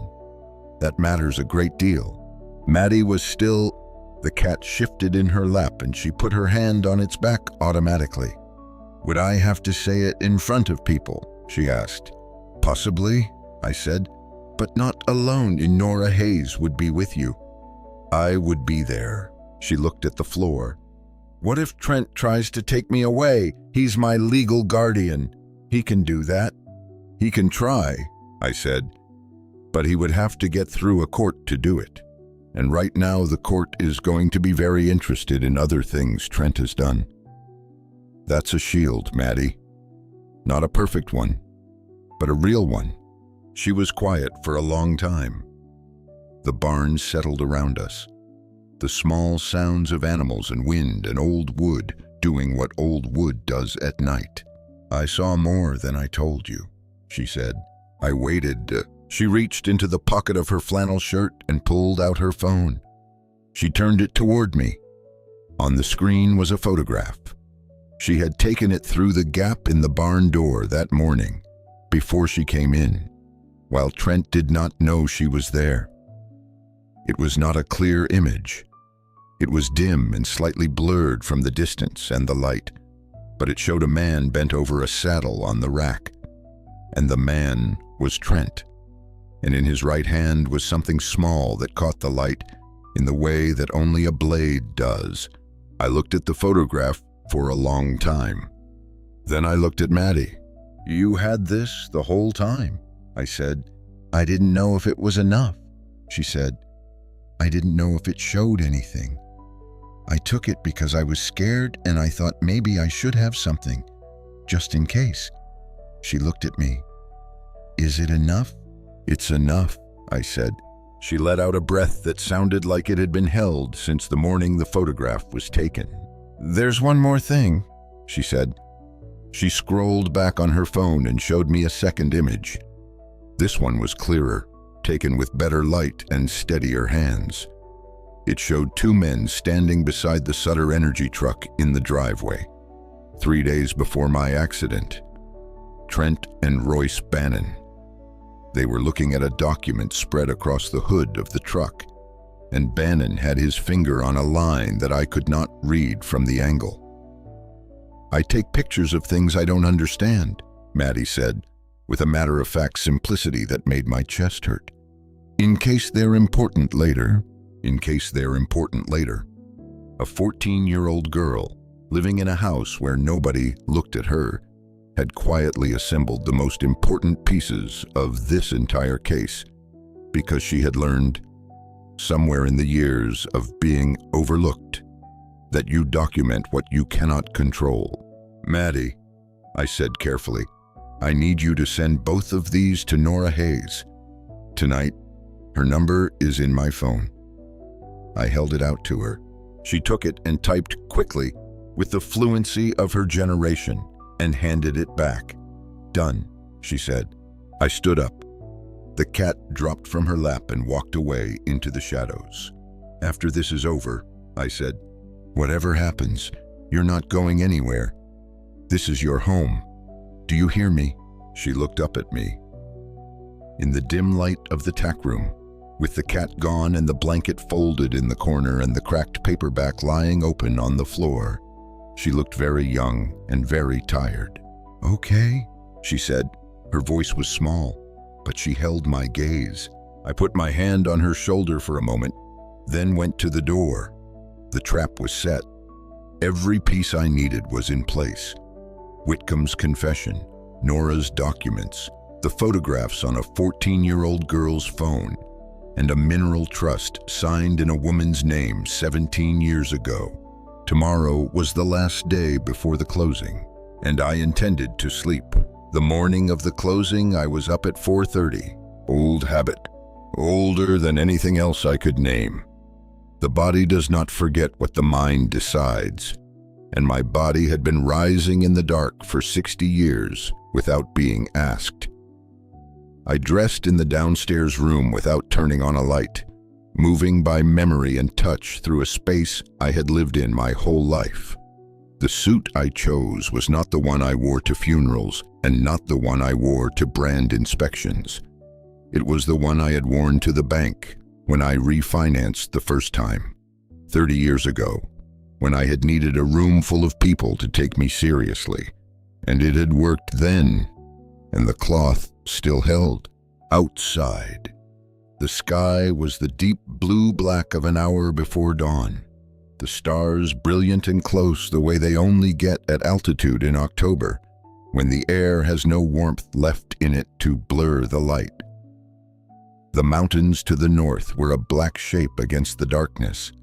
[SPEAKER 1] that matters a great deal." Maddie was still. The cat shifted in her lap and she put her hand on its back automatically. "Would I have to say it in front of people?" she asked. "Possibly," I said, "but not alone. Nora Hayes would be with you." "I would be there." She looked at the floor. "What if Trent tries to take me away? He's my legal guardian. He can do that." "He can try," I said, "but he would have to get through a court to do it. And right now the court is going to be very interested in other things Trent has done. That's a shield, Maddie. Not a perfect one, but a real one." She was quiet for a long time. The barn settled around us. The small sounds of animals and wind and old wood doing what old wood does at night. "I saw more than I told you," she said. I waited. She reached into the pocket of her flannel shirt and pulled out her phone. She turned it toward me. On the screen was a photograph. She had taken it through the gap in the barn door that morning, before she came in, while Trent did not know she was there. It was not a clear image. It was dim and slightly blurred from the distance and the light, but it showed a man bent over a saddle on the rack. And the man was Trent. And in his right hand was something small that caught the light in the way that only a blade does. I looked at the photograph for a long time. Then I looked at Maddie. "You had this the whole time," I said. "I didn't know if it was enough," she said. "I didn't know if it showed anything. I took it because I was scared and I thought maybe I should have something, just in case." She looked at me. "Is it enough?" "It's enough," I said. She let out a breath that sounded like it had been held since the morning the photograph was taken. "There's one more thing," she said. She scrolled back on her phone and showed me a second image. This one was clearer, taken with better light and steadier hands. It showed 2 men standing beside the Sutter Energy truck in the driveway, 3 days before my accident. Trent and Royce Bannon. They were looking at a document spread across the hood of the truck, and Bannon had his finger on a line that I could not read from the angle. "I take pictures of things I don't understand," Maddie said, with a matter-of-fact simplicity that made my chest hurt. "In case they're important later, in case they're important later." A 14-year-old girl, living in a house where nobody looked at her, had quietly assembled the most important pieces of this entire case because she had learned, somewhere in the years of being overlooked, that you document what you cannot control. "Maddie," I said carefully, "I need you to send both of these to Nora Hayes. Tonight, her number is in my phone." I held it out to her. She took it and typed quickly, with the fluency of her generation, and handed it back. "Done," she said. I stood up, The cat dropped from her lap and walked away into the shadows. "After this is over," I said, "whatever happens, you're not going anywhere. This is your home. Do you hear me?" She looked up at me. In the dim light of the tack room, with the cat gone and the blanket folded in the corner and the cracked paperback lying open on the floor, she looked very young and very tired. "Okay," she said. Her voice was small, but she held my gaze. I put my hand on her shoulder for a moment, then went to the door. The trap was set. Every piece I needed was in place. Whitcomb's confession, Nora's documents, the photographs on a 14-year-old girl's phone, and a mineral trust signed in a woman's name 17 years ago. Tomorrow was the last day before the closing, and I intended to sleep. The morning of the closing, I was up at 4:30. Old habit, older than anything else I could name. The body does not forget what the mind decides, and my body had been rising in the dark for 60 years without being asked. I dressed in the downstairs room without turning on a light, moving by memory and touch through a space I had lived in my whole life. The suit I chose was not the one I wore to funerals and not the one I wore to brand inspections. It was the one I had worn to the bank when I refinanced the first time, 30 years ago, when I had needed a room full of people to take me seriously. And it had worked then, and the cloth still held. Outside, the sky was the deep blue-black of an hour before dawn. The stars brilliant and close the way they only get at altitude in October, when the air has no warmth left in it to blur the light. The mountains to the north were a black shape against the darkness.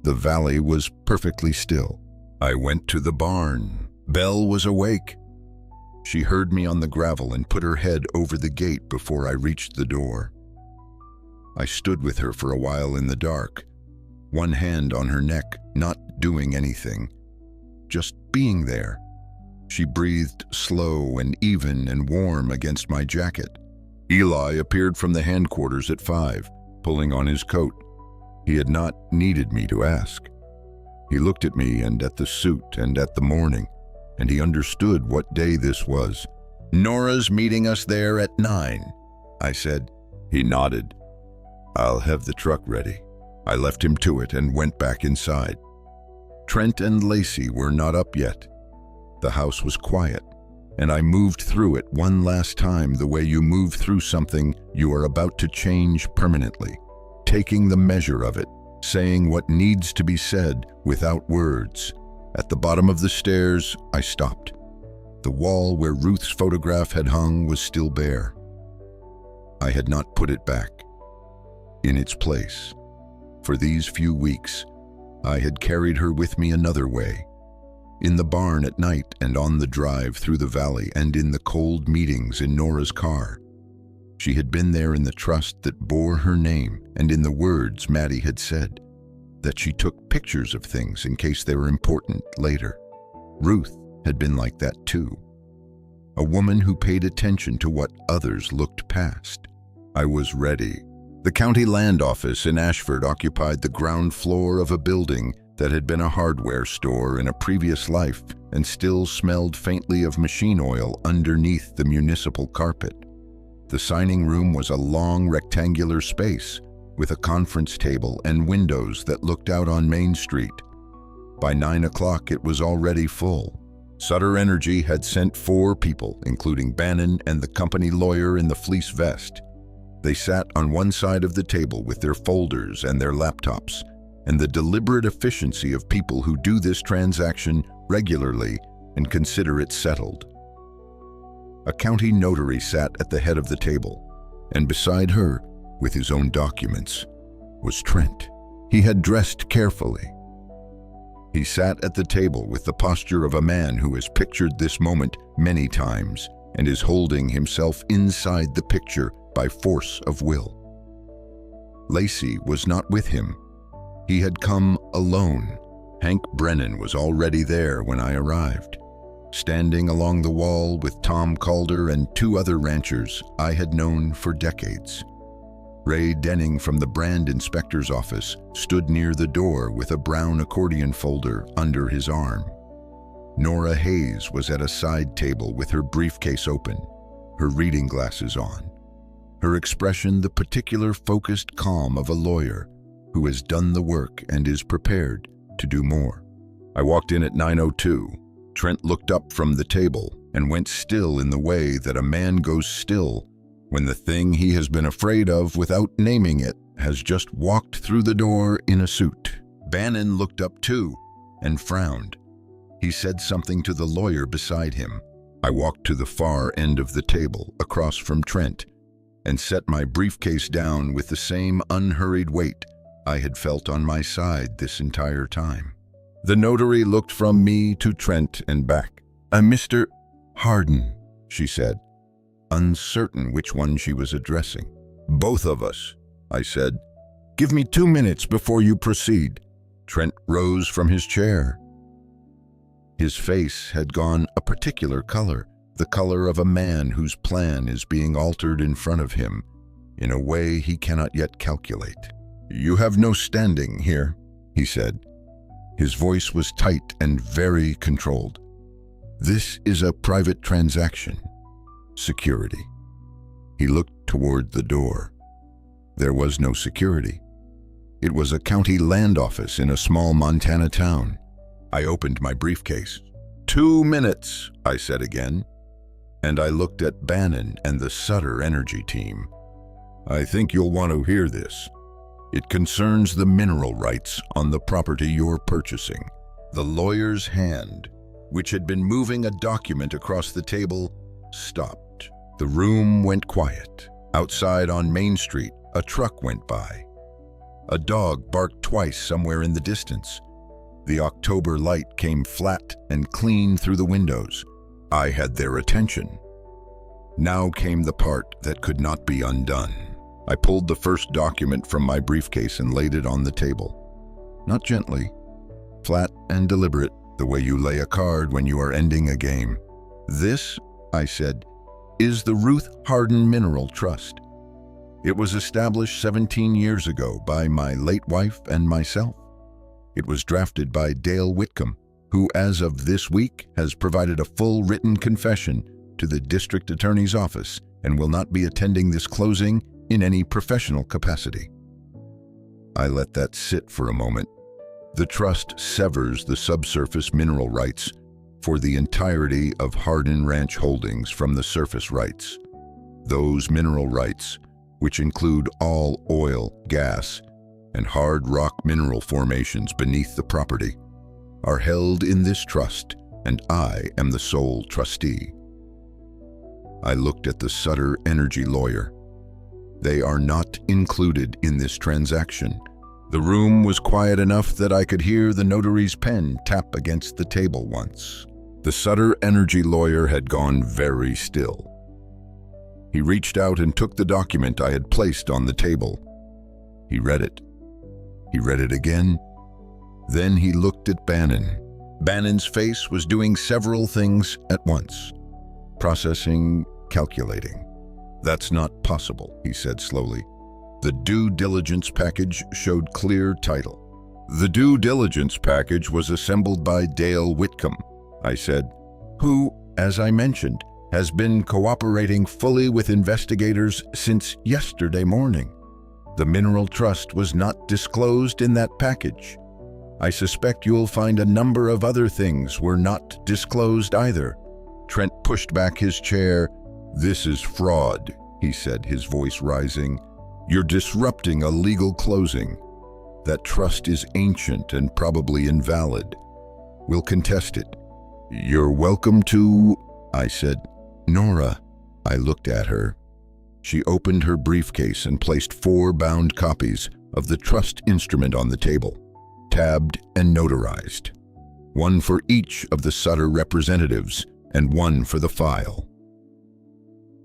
[SPEAKER 1] The valley was perfectly still. I went to the barn. Belle was awake. She heard me on the gravel and put her head over the gate before I reached the door. I stood with her for a while in the dark, one hand on her neck, not doing anything, just being there. She breathed slow and even and warm against my jacket. Eli appeared from the headquarters at 5, pulling on his coat. He had not needed me to ask. He looked at me and at the suit and at the morning, and he understood what day this was. "Nora's meeting us there at 9, I said. He nodded. "I'll have the truck ready." I left him to it and went back inside. Trent and Lacey were not up yet. The house was quiet, and I moved through it one last time the way you move through something you are about to change permanently, taking the measure of it, saying what needs to be said without words. At the bottom of the stairs, I stopped. The wall where Ruth's photograph had hung was still bare. I had not put it back in its place. For these few weeks, I had carried her with me another way. In the barn at night and on the drive through the valley and in the cold meetings in Nora's car. She had been there in the trust that bore her name and in the words Maddie had said, that she took pictures of things in case they were important later. Ruth had been like that too. A woman who paid attention to what others looked past. I was ready. The county land office in Ashford occupied the ground floor of a building that had been a hardware store in a previous life and still smelled faintly of machine oil underneath the municipal carpet. The signing room was a long rectangular space with a conference table and windows that looked out on Main Street. By 9 o'clock, it was already full. Sutter Energy had sent 4 people, including Bannon and the company lawyer in the fleece vest. They sat on one side of the table with their folders and their laptops, and the deliberate efficiency of people who do this transaction regularly and consider it settled. A county notary sat at the head of the table, and beside her, with his own documents, was Trent. He had dressed carefully. He sat at the table with the posture of a man who has pictured this moment many times and is holding himself inside the picture by force of will. Lacey was not with him. He had come alone. Hank Brennan was already there when I arrived. standing along the wall with Tom Calder and two other ranchers I had known for decades. Ray Denning from the brand inspector's office stood near the door with a brown accordion folder under his arm. Nora Hayes was at a side table with her briefcase open, her reading glasses on, her expression the particular focused calm of a lawyer who has done the work and is prepared to do more. I walked in at 9:02. Trent looked up from the table and went still in the way that a man goes still when the thing he has been afraid of without naming it has just walked through the door in a suit. Bannon looked up too and frowned. He said something to the lawyer beside him. I walked to the far end of the table across from Trent and set my briefcase down with the same unhurried weight I had felt on my side this entire time. The notary looked from me to Trent and back. Mr. Hardin, she said, uncertain which one she was addressing. Both of us, I said. Give me 2 minutes before you proceed. Trent rose from his chair. His face had gone a particular color, the color of a man whose plan is being altered in front of him in a way he cannot yet calculate. You have no standing here, he said. His voice was tight and very controlled. This is a private transaction. Security. He looked toward the door. There was no security. It was a county land office in a small Montana town. I opened my briefcase. 2 minutes, I said again, and I looked at Bannon and the Sutter Energy team. I think you'll want to hear this. It concerns the mineral rights on the property you're purchasing. The lawyer's hand, which had been moving a document across the table, stopped. The room went quiet. Outside on Main Street, a truck went by. A dog barked twice somewhere in the distance. The October light came flat and clean through the windows. I had their attention. Now came the part that could not be undone. I pulled the first document from my briefcase and laid it on the table. Not gently, flat and deliberate, the way you lay a card when you are ending a game. This, I said, is the Ruth Hardin Mineral Trust. It was established 17 years ago by my late wife and myself. It was drafted by Dale Whitcomb, who as of this week has provided a full written confession to the district attorney's office and will not be attending this closing in any professional capacity. I let that sit for a moment. The trust severs the subsurface mineral rights for the entirety of Hardin Ranch holdings from the surface rights. Those mineral rights, which include all oil, gas, and hard rock mineral formations beneath the property, are held in this trust, and I am the sole trustee. I looked at the Sutter Energy lawyer. They are not included in this transaction. The room was quiet enough that I could hear the notary's pen tap against the table once. The Sutter Energy lawyer had gone very still. He reached out and took the document I had placed on the table. He read it. He read it again. Then he looked at Bannon. Bannon's face was doing several things at once. Processing, calculating. That's not possible, he said slowly. The due diligence package showed clear title. The due diligence package was assembled by Dale Whitcomb, I said, who, as I mentioned, has been cooperating fully with investigators since yesterday morning. The mineral trust was not disclosed in that package. I suspect you'll find a number of other things were not disclosed either. Trent pushed back his chair. This is fraud, he said, his voice rising. You're disrupting a legal closing. That trust is ancient and probably invalid. We'll contest it. You're welcome to, I said. Nora, I looked at her. She opened her briefcase and placed 4 bound copies of the trust instrument on the table, tabbed and notarized. 1 for each of the Sutter representatives and 1 for the file.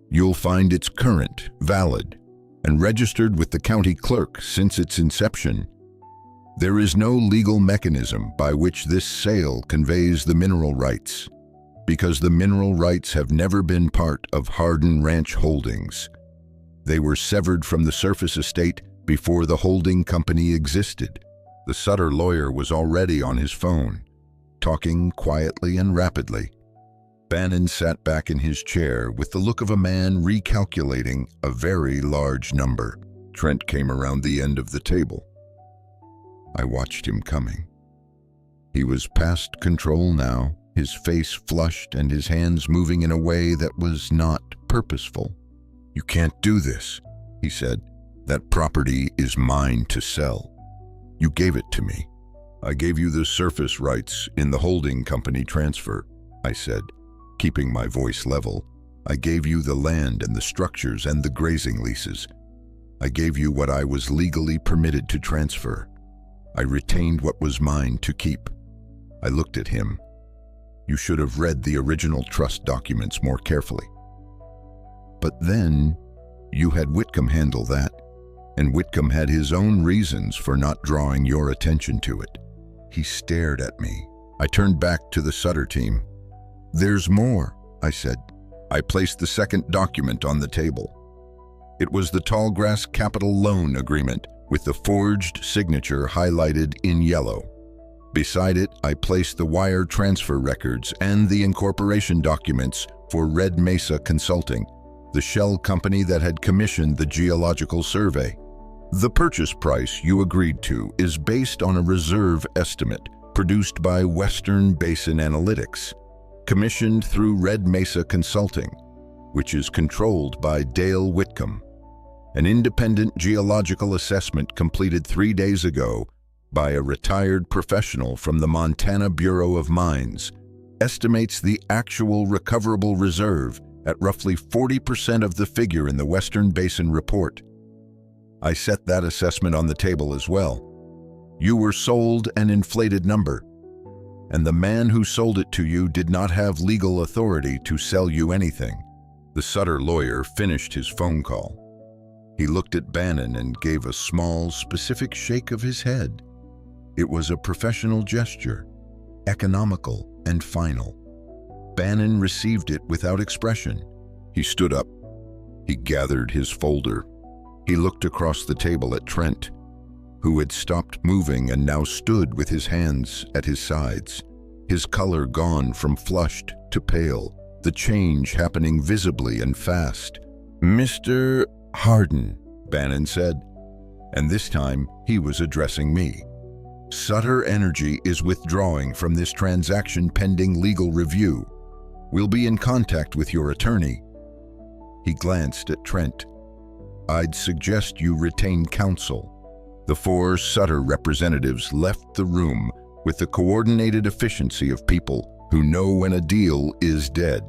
[SPEAKER 1] You'll find it's current, valid, and registered with the county clerk since its inception. There is no legal mechanism by which this sale conveys the mineral rights. because the mineral rights have never been part of Hardin Ranch Holdings. They were severed from the surface estate before the holding company existed. The Sutter lawyer was already on his phone, talking quietly and rapidly. Bannon sat back in his chair with the look of a man recalculating a very large number. Trent came around the end of the table. I watched him coming. He was past control now, his face flushed and his hands moving in a way that was not purposeful. "You can't do this," he said. "That property is mine to sell. You gave it to me." "I gave you the surface rights in the holding company transfer," I said, keeping my voice level. "I gave you the land and the structures and the grazing leases. I gave you what I was legally permitted to transfer. I retained what was mine to keep." I looked at him. "You should have read the original trust documents more carefully." "But then you had Whitcomb handle that, and Whitcomb had his own reasons for not drawing your attention to it." He stared at me. I turned back to the Sutter team. "There's more," I said. I placed the second document on the table. It was the Tallgrass Capital Loan Agreement with the forged signature highlighted in yellow. Beside it, I placed the wire transfer records and the incorporation documents for Red Mesa Consulting, the shell company that had commissioned the geological survey. "The purchase price you agreed to is based on a reserve estimate produced by Western Basin Analytics, commissioned through Red Mesa Consulting, which is controlled by Dale Whitcomb. An independent geological assessment completed 3 days ago by a retired professional from the Montana Bureau of Mines estimates the actual recoverable reserve at roughly 40% of the figure in the Western Basin report. I set that assessment on the table as well. You were sold an inflated number, and the man who sold it to you did not have legal authority to sell you anything." The Sutter lawyer finished his phone call. He looked at Bannon and gave a small, specific shake of his head. It was a professional gesture, economical and final. Bannon received it without expression. He stood up. He gathered his folder. He looked across the table at Trent, who had stopped moving and now stood with his hands at his sides, his color gone from flushed to pale, the change happening visibly and fast. "Mr. Hardin," Bannon said, and this time he was addressing me. "Sutter Energy is withdrawing from this transaction pending legal review. We'll be in contact with your attorney." He glanced at Trent. "I'd suggest you retain counsel." The 4 Sutter representatives left the room with the coordinated efficiency of people who know when a deal is dead.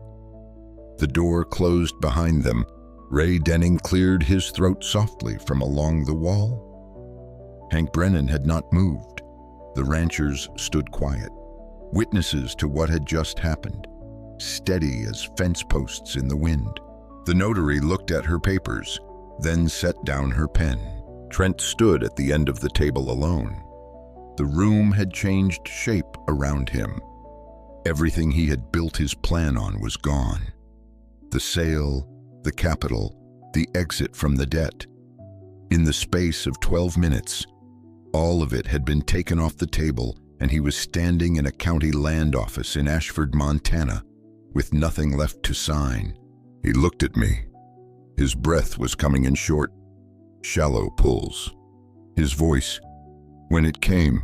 [SPEAKER 1] The door closed behind them. Ray Denning cleared his throat softly from along the wall. Hank Brennan had not moved. The ranchers stood quiet, witnesses to what had just happened, steady as fence posts in the wind. The notary looked at her papers, then set down her pen. Trent stood at the end of the table alone. The room had changed shape around him. Everything he had built his plan on was gone. The sale, the capital, the exit from the debt. In the space of 12 minutes, all of it had been taken off the table, and he was standing in a county land office in Ashford, Montana, with nothing left to sign. He looked at me. His breath was coming in short, shallow pulls. His voice, when it came,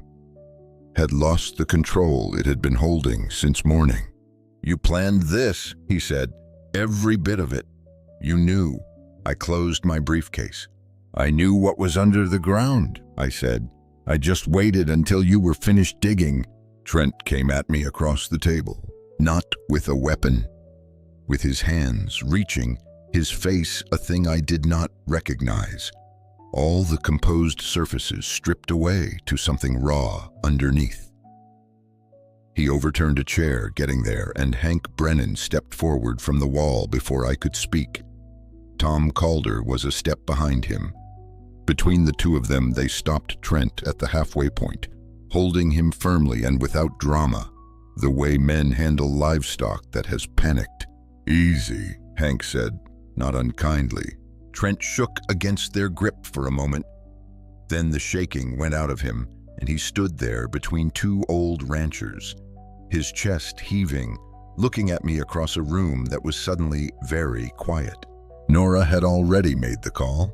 [SPEAKER 1] had lost the control it had been holding since morning. "You planned this," he said. "Every bit of it. You knew." I closed my briefcase. "I knew what was under the ground," I said. "I just waited until you were finished digging." Trent came at me across the table, not with a weapon, with his hands reaching, his face a thing I did not recognize. All the composed surfaces stripped away to something raw underneath. He overturned a chair getting there, and Hank Brennan stepped forward from the wall before I could speak. Tom Calder was a step behind him. Between the two of them, they stopped Trent at the halfway point, holding him firmly and without drama. the way men handle livestock that has panicked. "Easy," Hank said, not unkindly. Trent shook against their grip for a moment. Then the shaking went out of him, and he stood there between two old ranchers, his chest heaving, looking at me across a room that was suddenly very quiet. Nora had already made the call.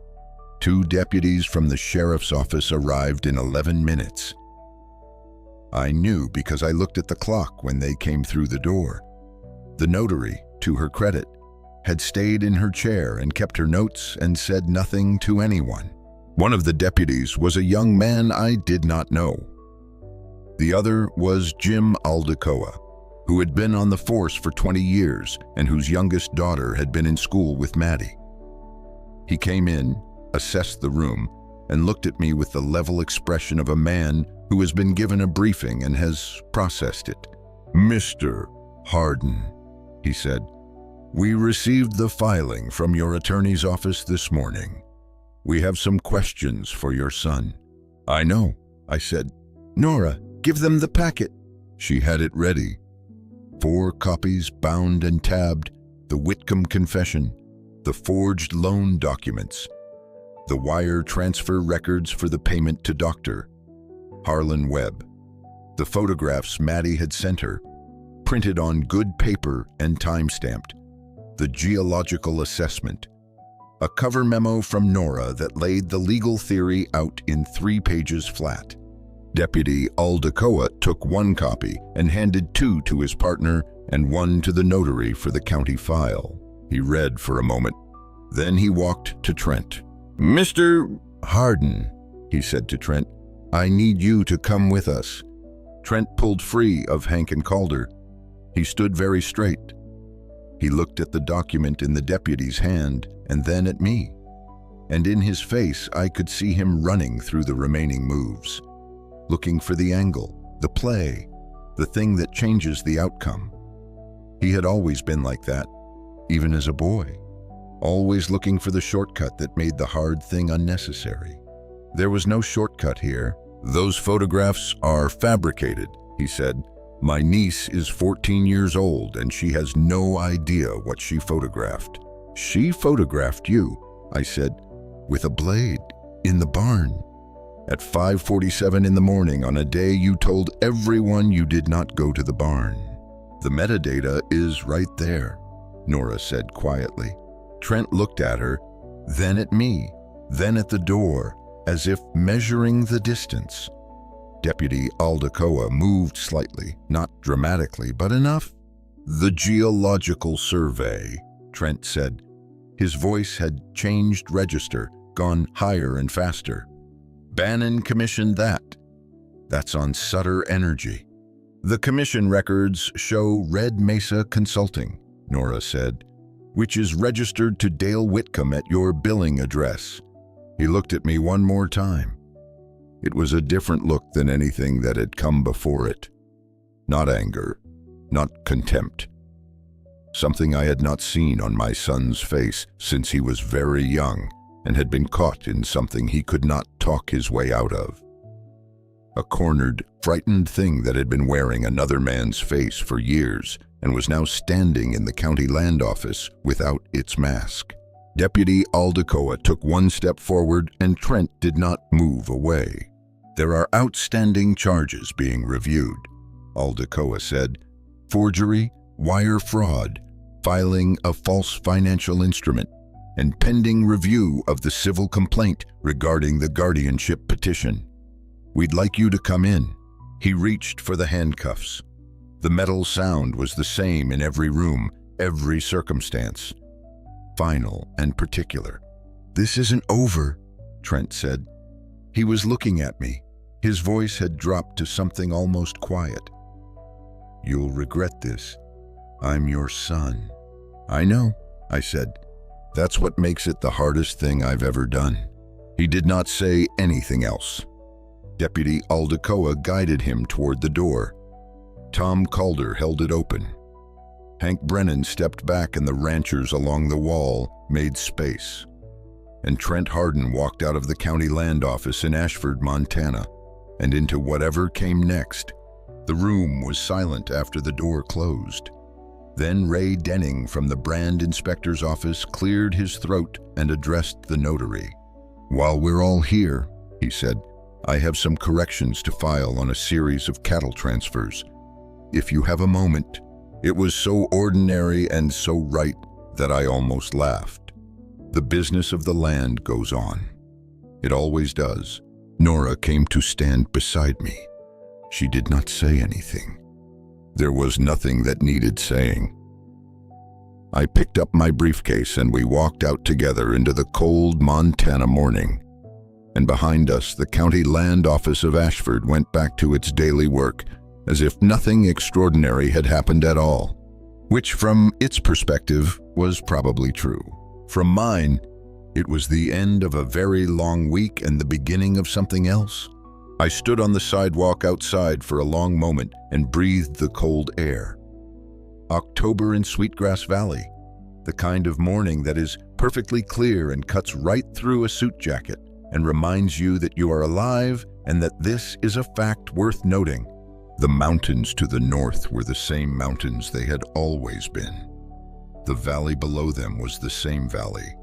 [SPEAKER 1] 2 deputies from the sheriff's office arrived in 11 minutes. I knew because I looked at the clock when they came through the door. The notary, to her credit, had stayed in her chair and kept her notes and said nothing to anyone. One of the deputies was a young man I did not know. The other was Jim Aldecoa, who had been on the force for 20 years and whose youngest daughter had been in school with Maddie. He came in, assessed the room, and looked at me with the level expression of a man who has been given a briefing and has processed it. "Mr. Hardin," he said, "we received the filing from your attorney's office this morning. We have some questions for your son." "I know," I said. "Nora, give them the packet." She had it ready. 4 copies bound and tabbed, the Whitcomb confession, the forged loan documents, the wire transfer records for the payment to Dr. Harlan Webb, the photographs Maddie had sent her, printed on good paper and time-stamped, the geological assessment, a cover memo from Nora that laid the legal theory out in 3 pages flat. Deputy Aldecoa took 1 copy and handed 2 to his partner and 1 to the notary for the county file. He read for a moment. Then he walked to Trent. "Mr. Hardin," he said to Trent, "I need you to come with us." Trent pulled free of Hank and Calder. He stood very straight. He looked at the document in the deputy's hand and then at me. And in his face, I could see him running through the remaining moves, looking for the angle, the play, the thing that changes the outcome. He had always been like that, even as a boy, always looking for the shortcut that made the hard thing unnecessary. There was no shortcut here. "Those photographs are fabricated," he said. "My niece is 14 years old and she has no idea what she photographed." "She photographed you," I said, "with a blade, in the barn, at 5:47 in the morning on a day you told everyone you did not go to the barn." "The metadata is right there," Nora said quietly. Trent looked at her, then at me, then at the door, as if measuring the distance. Deputy Aldecoa moved slightly, not dramatically, but enough. "The geological survey," Trent said. His voice had changed register, gone higher and faster. "Bannon commissioned that. That's on Sutter Energy." "The commission records show Red Mesa Consulting," Nora said, "which is registered to Dale Whitcomb at your billing address." He looked at me one more time. It was a different look than anything that had come before it. Not anger, not contempt. Something I had not seen on my son's face since he was very young and had been caught in something he could not talk his way out of. A cornered, frightened thing that had been wearing another man's face for years and was now standing in the county land office without its mask. Deputy Aldecoa took 1 step forward and Trent did not move away. "There are outstanding charges being reviewed," Aldecoa said. "Forgery, wire fraud, filing a false financial instrument, and pending review of the civil complaint regarding the guardianship petition. We'd like you to come in." He reached for the handcuffs. The metal sound was the same in every room, every circumstance. Final and particular. "This isn't over," Trent said. He was looking at me. His voice had dropped to something almost quiet. "You'll regret this. I'm your son." "I know," I said. "That's what makes it the hardest thing I've ever done." He did not say anything else. Deputy Aldecoa guided him toward the door. Tom Calder held it open. Hank Brennan stepped back and the ranchers along the wall made space. And Trent Hardin walked out of the county land office in Ashford, Montana, and into whatever came next. The room was silent after the door closed. Then Ray Denning from the brand inspector's office cleared his throat and addressed the notary. "While we're all here," he said, "I have some corrections to file on a series of cattle transfers. If you have a moment." It was so ordinary and so right that I almost laughed. The business of the land goes on. It always does. Nora came to stand beside me. She did not say anything. There was nothing that needed saying. I picked up my briefcase and we walked out together into the cold Montana morning. And behind us, the county land office of Ashford went back to its daily work, as if nothing extraordinary had happened at all, which from its perspective was probably true. From mine, it was the end of a very long week and the beginning of something else. I stood on the sidewalk outside for a long moment and breathed the cold air. October in Sweetgrass Valley, the kind of morning that is perfectly clear and cuts right through a suit jacket and reminds you that you are alive and that this is a fact worth noting. The mountains to the north were the same mountains they had always been. The valley below them was the same valley.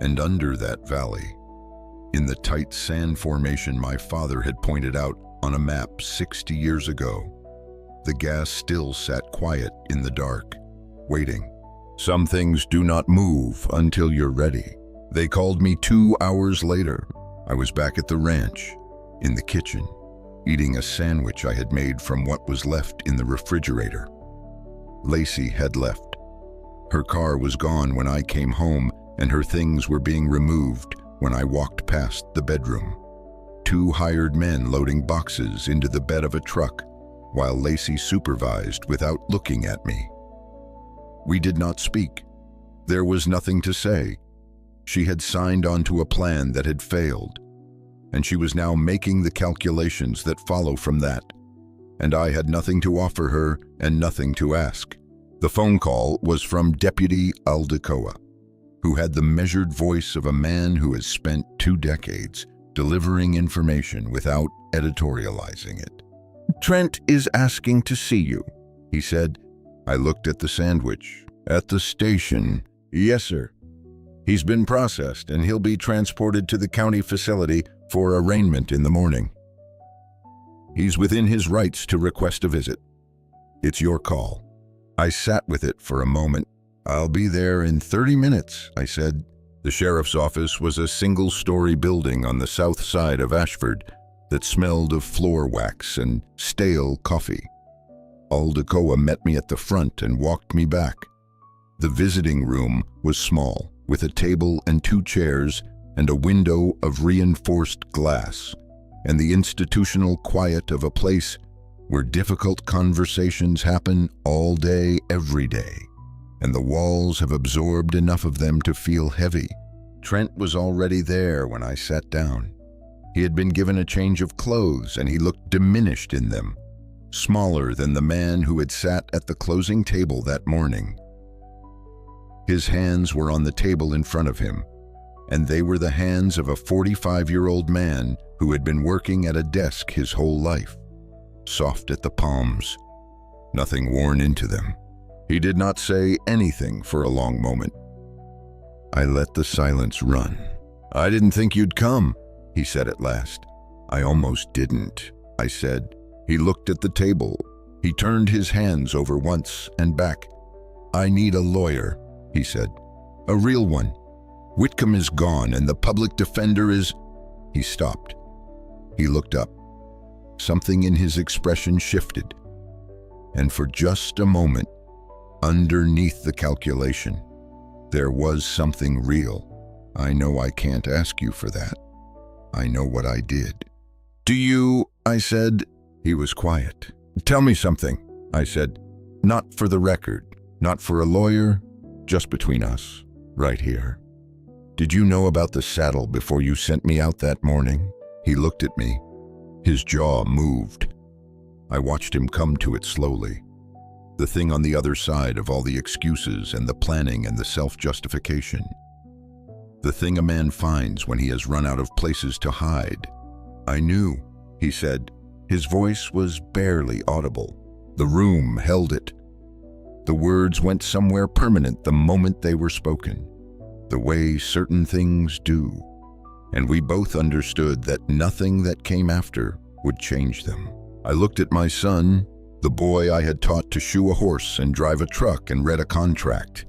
[SPEAKER 1] And under that valley, in the tight sand formation my father had pointed out on a map 60 years ago, the gas still sat quiet in the dark, waiting. Some things do not move until you're ready. They called me 2 hours later. I was back at the ranch, in the kitchen, eating a sandwich I had made from what was left in the refrigerator. Lacey had left. Her car was gone when I came home, and her things were being removed when I walked past the bedroom. 2 hired men loading boxes into the bed of a truck, while Lacey supervised without looking at me. We did not speak. There was nothing to say. She had signed onto a plan that had failed, and she was now making the calculations that follow from that, and I had nothing to offer her and nothing to ask. The phone call was from Deputy Aldecoa, who had the measured voice of a man who has spent 2 decades delivering information without editorializing it. "Trent is asking to see you," he said. I looked at the sandwich. "At the station?" "Yes, sir. He's been processed and he'll be transported to the county facility for arraignment in the morning. He's within his rights to request a visit. It's your call." I sat with it for a moment. "I'll be there in 30 minutes, I said. The sheriff's office was a single-story building on the south side of Ashford that smelled of floor wax and stale coffee. Aldecoa met me at the front and walked me back. The visiting room was small, with a table and 2 chairs and a window of reinforced glass, and the institutional quiet of a place where difficult conversations happen all day, every day, and the walls have absorbed enough of them to feel heavy. Trent was already there when I sat down. He had been given a change of clothes and he looked diminished in them, smaller than the man who had sat at the closing table that morning. His hands were on the table in front of him, and they were the hands of a 45-year-old man who had been working at a desk his whole life. Soft at the palms, nothing worn into them. He did not say anything for a long moment. I let the silence run. "I didn't think you'd come," he said at last. "I almost didn't," I said. He looked at the table. He turned his hands over once and back. "I need a lawyer," he said. "A real one. Whitcomb is gone and the public defender is—" He stopped. He looked up. Something in his expression shifted. And for just a moment, underneath the calculation, there was something real. "I know I can't ask you for that. I know what I did." "Do you?" I said. He was quiet. "Tell me something," I said. "Not for the record, not for a lawyer, just between us, right here. Did you know about the saddle before you sent me out that morning?" He looked at me. His jaw moved. I watched him come to it slowly. The thing on the other side of all the excuses and the planning and the self-justification. The thing a man finds when he has run out of places to hide. "I knew," he said, His voice was barely audible. The room held it. The words went somewhere permanent the moment they were spoken, the way certain things do, and we both understood that nothing that came after would change them. I looked at my son, the boy I had taught to shoe a horse and drive a truck and read a contract,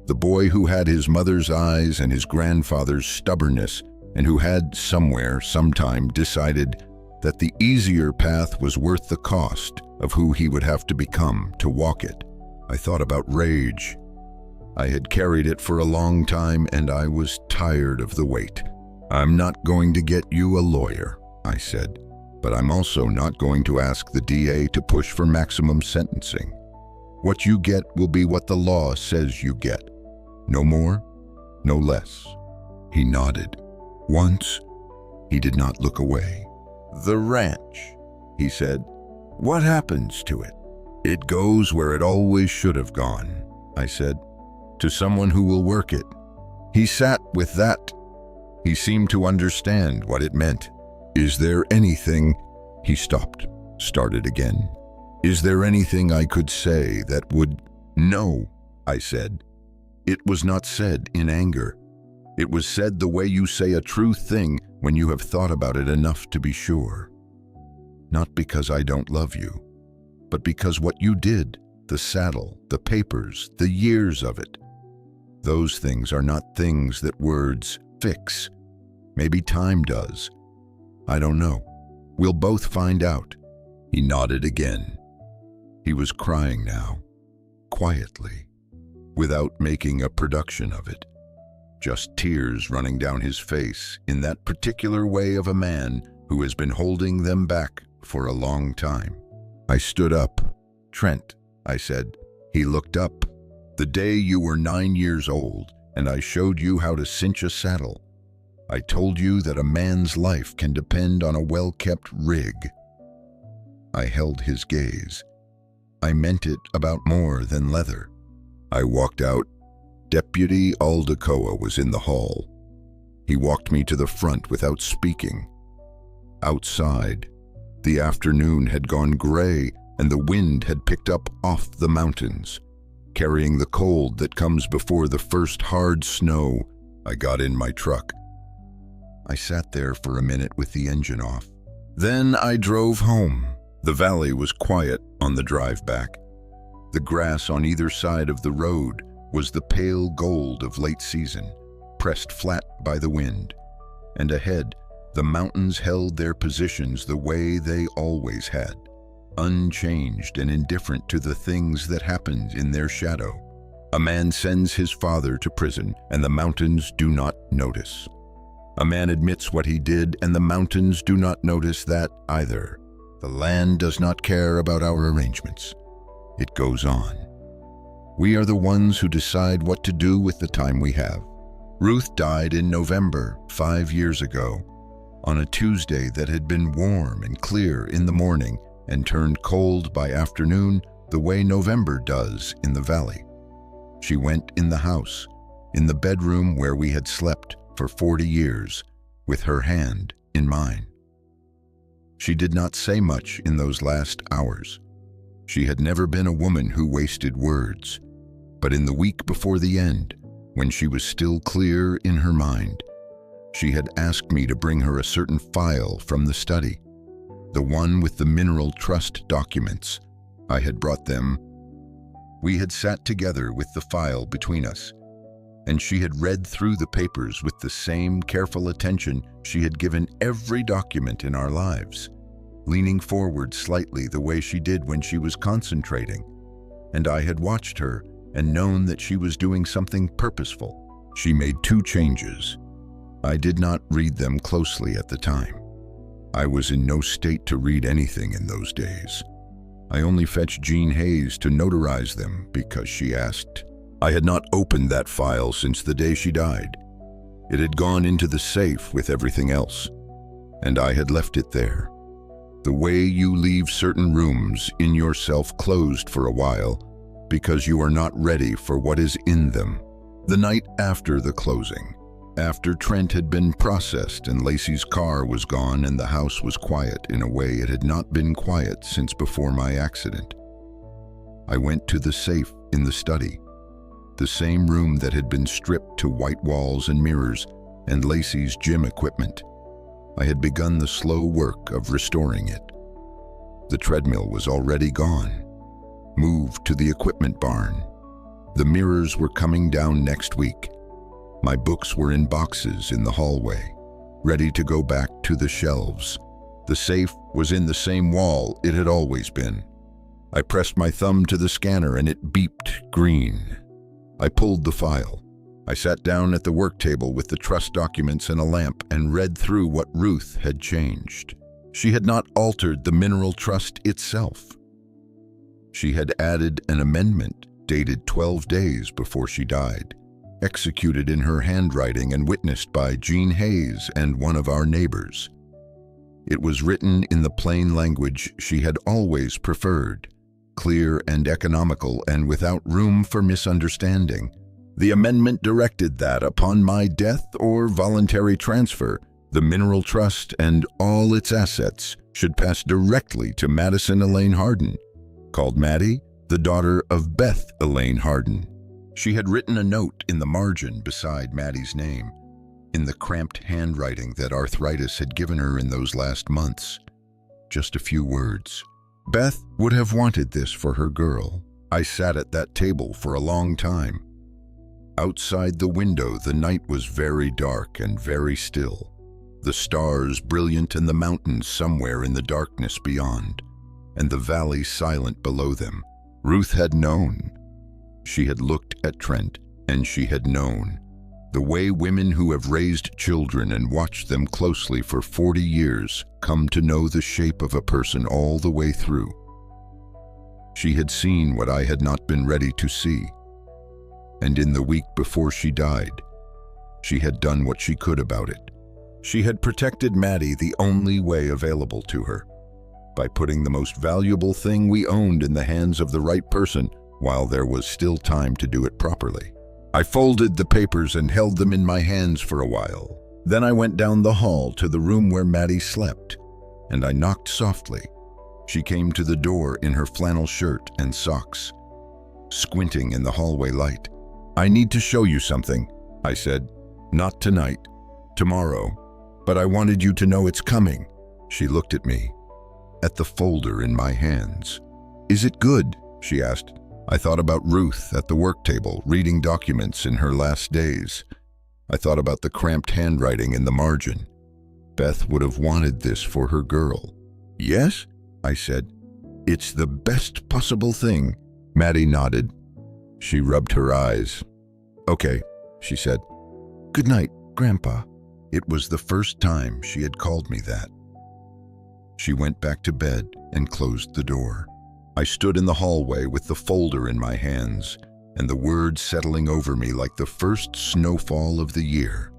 [SPEAKER 1] the boy who had his mother's eyes and his grandfather's stubbornness, and who had somewhere, sometime decided that the easier path was worth the cost of who he would have to become to walk it. I thought about rage. I had carried it for a long time, and I was tired of the weight. "I'm not going to get you a lawyer," I said, "but I'm also not going to ask the DA to push for maximum sentencing. What you get will be what the law says you get. No more, no less." He nodded. Once, he did not look away. "The ranch," he said. "What happens to it?" "It goes where it always should have gone," I said, "to someone who will work it." He sat with that. He seemed to understand what it meant. "Is there anything—" He stopped, started again. "Is there anything I could say that would—" "No," I said. It was not said in anger. It was said the way you say a true thing when you have thought about it enough to be sure. Not because I don't love you, but because what you did, the saddle, the papers, the years of it, those things are not things that words fix. Maybe time does. I don't know. We'll both find out." He nodded again. He was crying now, quietly, without making a production of it. Just tears running down his face in that particular way of a man who has been holding them back for a long time. I stood up. "Trent," I said. He looked up. "The day you were 9 years old and I showed you how to cinch a saddle, I told you that a man's life can depend on a well-kept rig." I held his gaze. I meant it about more than leather. I walked out. Deputy Aldecoa was in the hall. He walked me to the front without speaking. Outside, the afternoon had gone gray and the wind had picked up off the mountains, carrying the cold that comes before the first hard snow. I got in my truck. I sat there for a minute with the engine off. Then I drove home. The valley was quiet on the drive back. The grass on either side of the road was the pale gold of late season, pressed flat by the wind. And ahead, the mountains held their positions the way they always had, unchanged and indifferent to the things that happened in their shadow. A man sends his father to prison, and the mountains do not notice. A man admits what he did, and the mountains do not notice that either. The land does not care about our arrangements. It goes on. We are the ones who decide what to do with the time we have. Ruth died in November, 5 years ago, on a Tuesday that had been warm and clear in the morning and turned cold by afternoon the way November does in the valley. She went in the house, in the bedroom where we had slept for 40 years, with her hand in mine. She did not say much in those last hours. She had never been a woman who wasted words. But in the week before the end, when she was still clear in her mind, she had asked me to bring her a certain file from the study, the one with the mineral trust documents. I had brought them. We had sat together with the file between us, and she had read through the papers with the same careful attention she had given every document in our lives, leaning forward slightly the way she did when she was concentrating. And I had watched her and known that she was doing something purposeful. She made 2 changes. I did not read them closely at the time. I was in no state to read anything in those days. I only fetched Jean Hayes to notarize them because she asked. I had not opened that file since the day she died. It had gone into the safe with everything else, and I had left it there. The way you leave certain rooms in yourself closed for a while because you are not ready for what is in them. The night after the closing, After Trent had been processed and Lacey's car was gone and the house was quiet in a way it had not been quiet since before my accident, I went to the safe in the study, the same room that had been stripped to white walls and mirrors and Lacey's gym equipment. I had begun the slow work of restoring it. The treadmill was already gone, moved to the equipment barn. The mirrors were coming down next week. My books were in boxes in the hallway, ready to go back to the shelves. The safe was in the same wall it had always been. I pressed my thumb to the scanner and it beeped green. I pulled the file. I sat down at the work table with the trust documents and a lamp and read through what Ruth had changed. She had not altered the mineral trust itself. She had added an amendment dated 12 days before she died, executed in her handwriting and witnessed by Jean Hayes and one of our neighbors. It was written in the plain language she had always preferred, clear and economical and without room for misunderstanding. The amendment directed that upon my death or voluntary transfer, the mineral trust and all its assets should pass directly to Madison Elaine Hardin, called Maddie, the daughter of Beth Elaine Hardin. She had written a note in the margin beside Maddie's name, in the cramped handwriting that arthritis had given her in those last months. Just a few words. Beth would have wanted this for her girl. I sat at that table for a long time. Outside the window, the night was very dark and very still, the stars brilliant and the mountains somewhere in the darkness beyond, and the valley silent below them. Ruth had known. She had looked at Trent, and she had known. The way women who have raised children and watched them closely for 40 years come to know the shape of a person all the way through. She had seen what I had not been ready to see. And in the week before she died, she had done what she could about it. She had protected Maddie the only way available to her, by putting the most valuable thing we owned in the hands of the right person while there was still time to do it properly. I folded the papers and held them in my hands for a while. Then I went down the hall to the room where Maddie slept, and I knocked softly. She came to the door in her flannel shirt and socks, squinting in the hallway light. "I need to show you something," I said. "Not tonight, tomorrow, but I wanted you to know it's coming." She looked at me, at the folder in my hands. "Is it good?" she asked. I thought about Ruth at the work table, reading documents in her last days. I thought about the cramped handwriting in the margin. Beth would have wanted this for her girl. "Yes?" I said. "It's the best possible thing." Maddie nodded. She rubbed her eyes. "Okay," she said. "Good night, Grandpa." It was the first time she had called me that. She went back to bed and closed the door. I stood in the hallway with the folder in my hands and the words settling over me like the first snowfall of the year,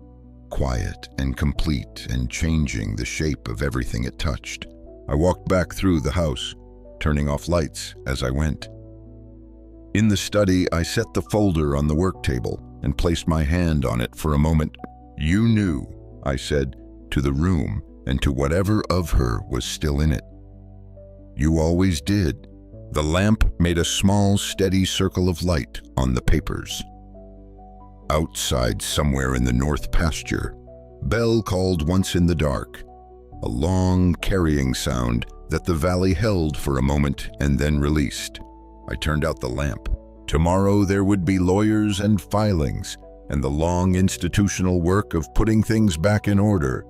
[SPEAKER 1] quiet and complete and changing the shape of everything it touched. I walked back through the house, turning off lights as I went. In the study, I set the folder on the work table and placed my hand on it for a moment. "You knew," I said, to the room and to whatever of her was still in it. "You always did." The lamp made a small, steady circle of light on the papers. Outside, somewhere in the north pasture, Belle called once in the dark, a long, carrying sound that the valley held for a moment and then released. I turned out the lamp. Tomorrow there would be lawyers and filings and the long institutional work of putting things back in order.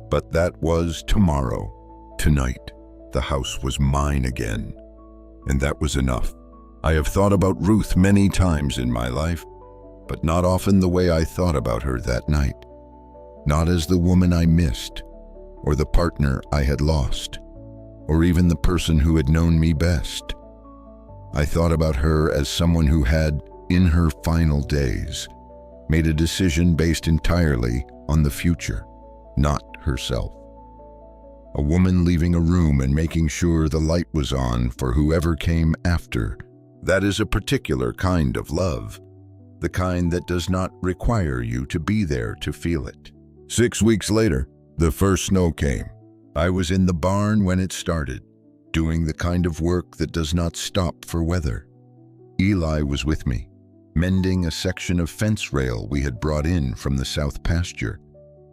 [SPEAKER 1] But that was tomorrow. Tonight, the house was mine again. And that was enough. I have thought about Ruth many times in my life, but not often the way I thought about her that night. Not as the woman I missed, or the partner I had lost, or even the person who had known me best. I thought about her as someone who had, in her final days, made a decision based entirely on the future, not herself. A woman leaving a room and making sure the light was on for whoever came after. That is a particular kind of love. the kind that does not require you to be there to feel it. 6 weeks later, the first snow came. I was in the barn when it started, doing the kind of work that does not stop for weather. Eli was with me, mending a section of fence rail we had brought in from the south pasture,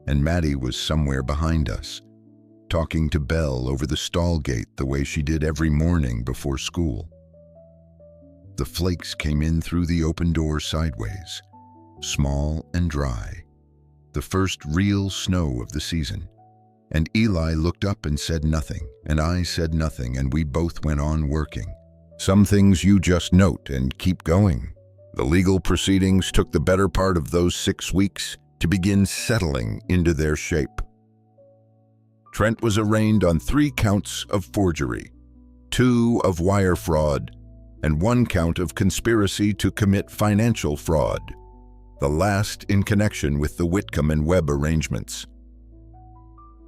[SPEAKER 1] and Maddie was somewhere behind us, talking to Belle over the stall gate the way she did every morning before school. The flakes came in through the open door sideways, small and dry, the first real snow of the season. And Eli looked up and said nothing, and I said nothing, and we both went on working. Some things you just note and keep going. The legal proceedings took the better part of those 6 weeks to begin settling into their shape. Trent was arraigned on 3 counts of forgery, 2 of wire fraud, and 1 count of conspiracy to commit financial fraud, the last in connection with the Whitcomb and Webb arrangements.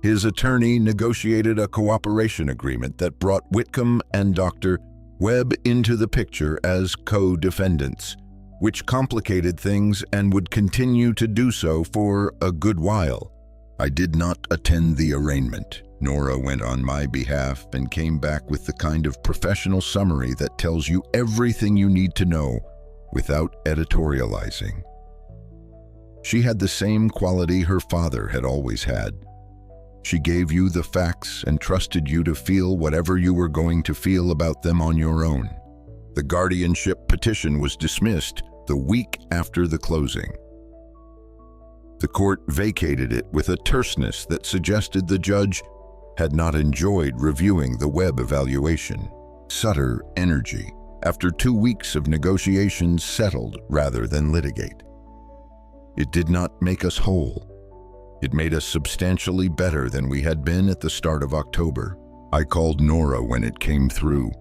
[SPEAKER 1] His attorney negotiated a cooperation agreement that brought Whitcomb and Dr. Webb into the picture as co-defendants, which complicated things and would continue to do so for a good while. I did not attend the arraignment. Nora went on my behalf and came back with the kind of professional summary that tells you everything you need to know without editorializing. She had the same quality her father had always had. She gave you the facts and trusted you to feel whatever you were going to feel about them on your own. The guardianship petition was dismissed the week after the closing. The court vacated it with a terseness that suggested the judge had not enjoyed reviewing the Webb evaluation. Sutter energy, after 2 weeks of negotiations, settled rather than litigate. It did not make us whole. It made us substantially better than we had been at the start of October. I called Nora when it came through.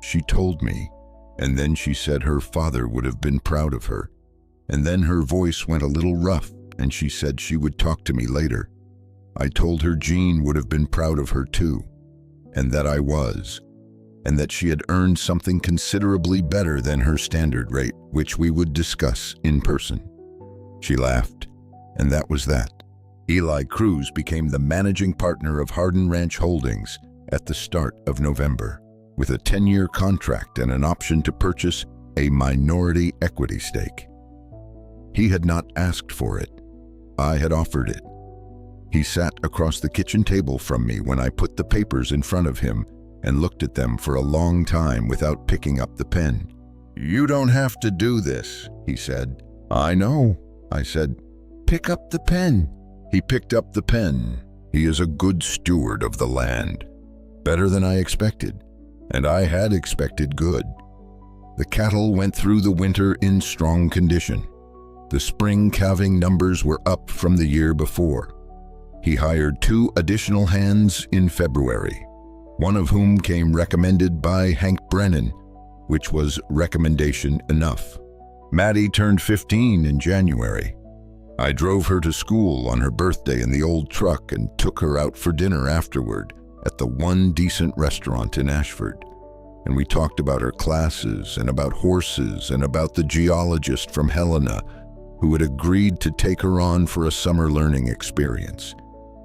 [SPEAKER 1] She told me, and then she said her father would have been proud of her. And then her voice went a little rough, and she said she would talk to me later. I told her Jean would have been proud of her too, and that I was, and that she had earned something considerably better than her standard rate, which we would discuss in person. She laughed, and that was that. Eli Cruz became the managing partner of Hardin Ranch Holdings at the start of November, with a 10-year contract and an option to purchase a minority equity stake. He had not asked for it. I had offered it. He sat across the kitchen table from me when I put the papers in front of him and looked at them for a long time without picking up the pen. "You don't have to do this," he said. "I know," I said. "Pick up the pen." He picked up the pen. He is a good steward of the land. Better than I expected, and I had expected good. The cattle went through the winter in strong condition. The spring calving numbers were up from the year before. He hired 2 additional hands in February, one of whom came recommended by Hank Brennan, which was recommendation enough. Maddie turned 15 in January. I drove her to school on her birthday in the old truck and took her out for dinner afterward at the one decent restaurant in Ashford. And we talked about her classes and about horses and about the geologist from Helena who had agreed to take her on for a summer learning experience.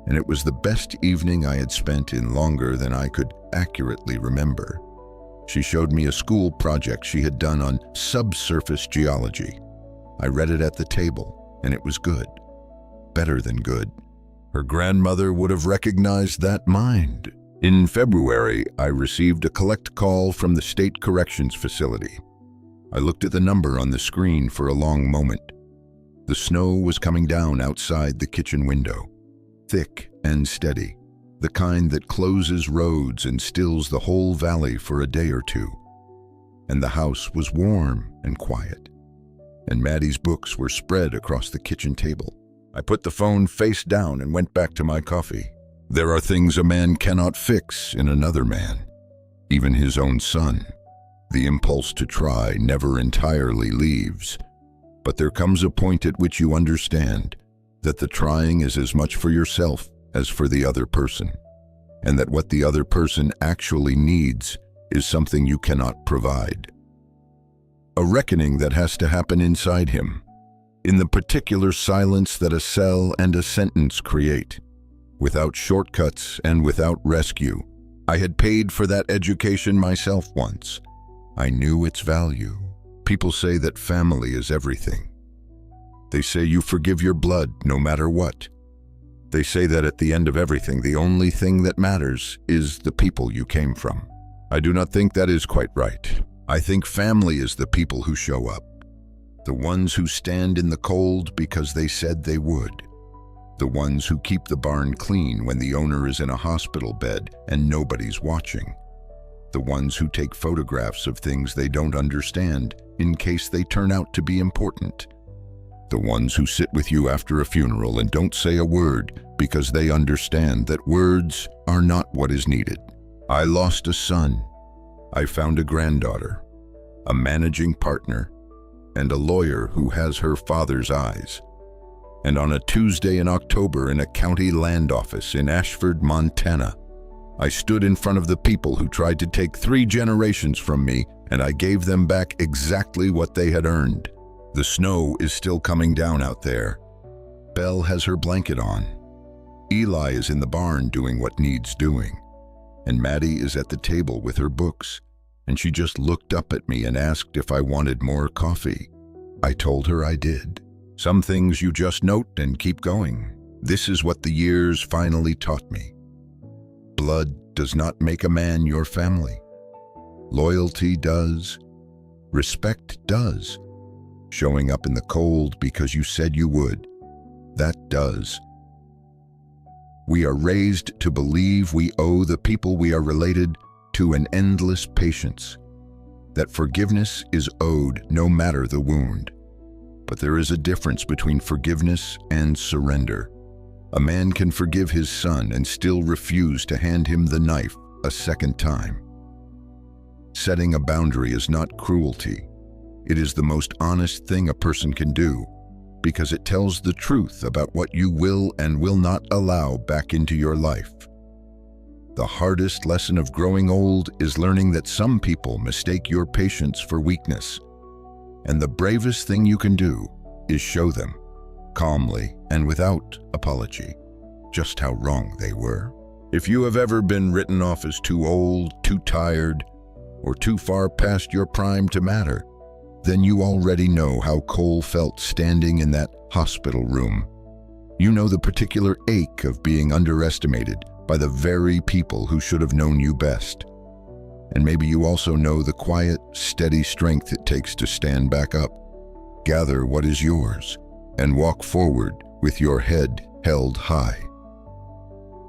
[SPEAKER 1] And it was the best evening I had spent in longer than I could accurately remember. She showed me a school project she had done on subsurface geology. I read it at the table, and it was good. Better than good. Her grandmother would have recognized that mind. In February, I received a collect call from the State Corrections Facility. I looked at the number on the screen for a long moment. The snow was coming down outside the kitchen window, thick and steady, the kind that closes roads and stills the whole valley for a day or two. And the house was warm and quiet, and Maddie's books were spread across the kitchen table. I put the phone face down and went back to my coffee. There are things a man cannot fix in another man, even his own son. The impulse to try never entirely leaves, but there comes a point at which you understand that the trying is as much for yourself as for the other person, and that what the other person actually needs is something you cannot provide. a reckoning that has to happen inside him, in the particular silence that a cell and a sentence create, without shortcuts and without rescue. I had paid for that education myself once. I knew its value. People say that family is everything. They say you forgive your blood no matter what. They say that at the end of everything, the only thing that matters is the people you came from. I do not think that is quite right. I think family is the people who show up, the ones who stand in the cold because they said they would, the ones who keep the barn clean when the owner is in a hospital bed and nobody's watching, the ones who take photographs of things they don't understand in case they turn out to be important, the ones who sit with you after a funeral and don't say a word because they understand that words are not what is needed. I lost a son. I found a granddaughter, a managing partner, and a lawyer who has her father's eyes. And on a Tuesday in October in a county land office in Ashford, Montana, I stood in front of the people who tried to take 3 generations from me, and I gave them back exactly what they had earned. The snow is still coming down out there. Belle has her blanket on. Eli is in the barn doing what needs doing. And Maddie is at the table with her books, and she just looked up at me and asked if I wanted more coffee. I told her I did. Some things you just note and keep going. This is what the years finally taught me. Blood does not make a man your family. Loyalty does. Respect does. Showing up in the cold because you said you would, that does. We are raised to believe we owe the people we are related to an endless patience, that forgiveness is owed no matter the wound. But there is a difference between forgiveness and surrender. A man can forgive his son and still refuse to hand him the knife a second time. Setting a boundary is not cruelty. It is the most honest thing a person can do, because it tells the truth about what you will and will not allow back into your life. The hardest lesson of growing old is learning that some people mistake your patience for weakness. And the bravest thing you can do is show them, calmly and without apology, just how wrong they were. If you have ever been written off as too old, too tired, or too far past your prime to matter, then you already know how Cole felt standing in that hospital room. You know the particular ache of being underestimated by the very people who should have known you best. And maybe you also know the quiet, steady strength it takes to stand back up, gather what is yours, and walk forward with your head held high.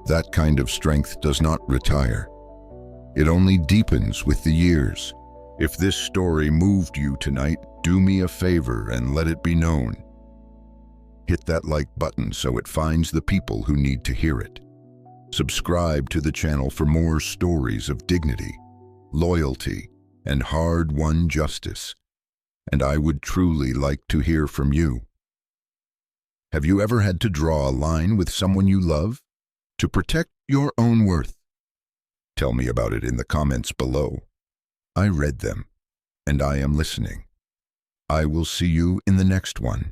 [SPEAKER 1] That kind of strength does not retire. It only deepens with the years. If this story moved you tonight, do me a favor and let it be known. Hit that like button so it finds the people who need to hear it. Subscribe to the channel for more stories of dignity, loyalty, and hard-won justice. And I would truly like to hear from you. Have you ever had to draw a line with someone you love to protect your own worth? Tell me about it in the comments below. I read them, and I am listening. I will see you in the next one.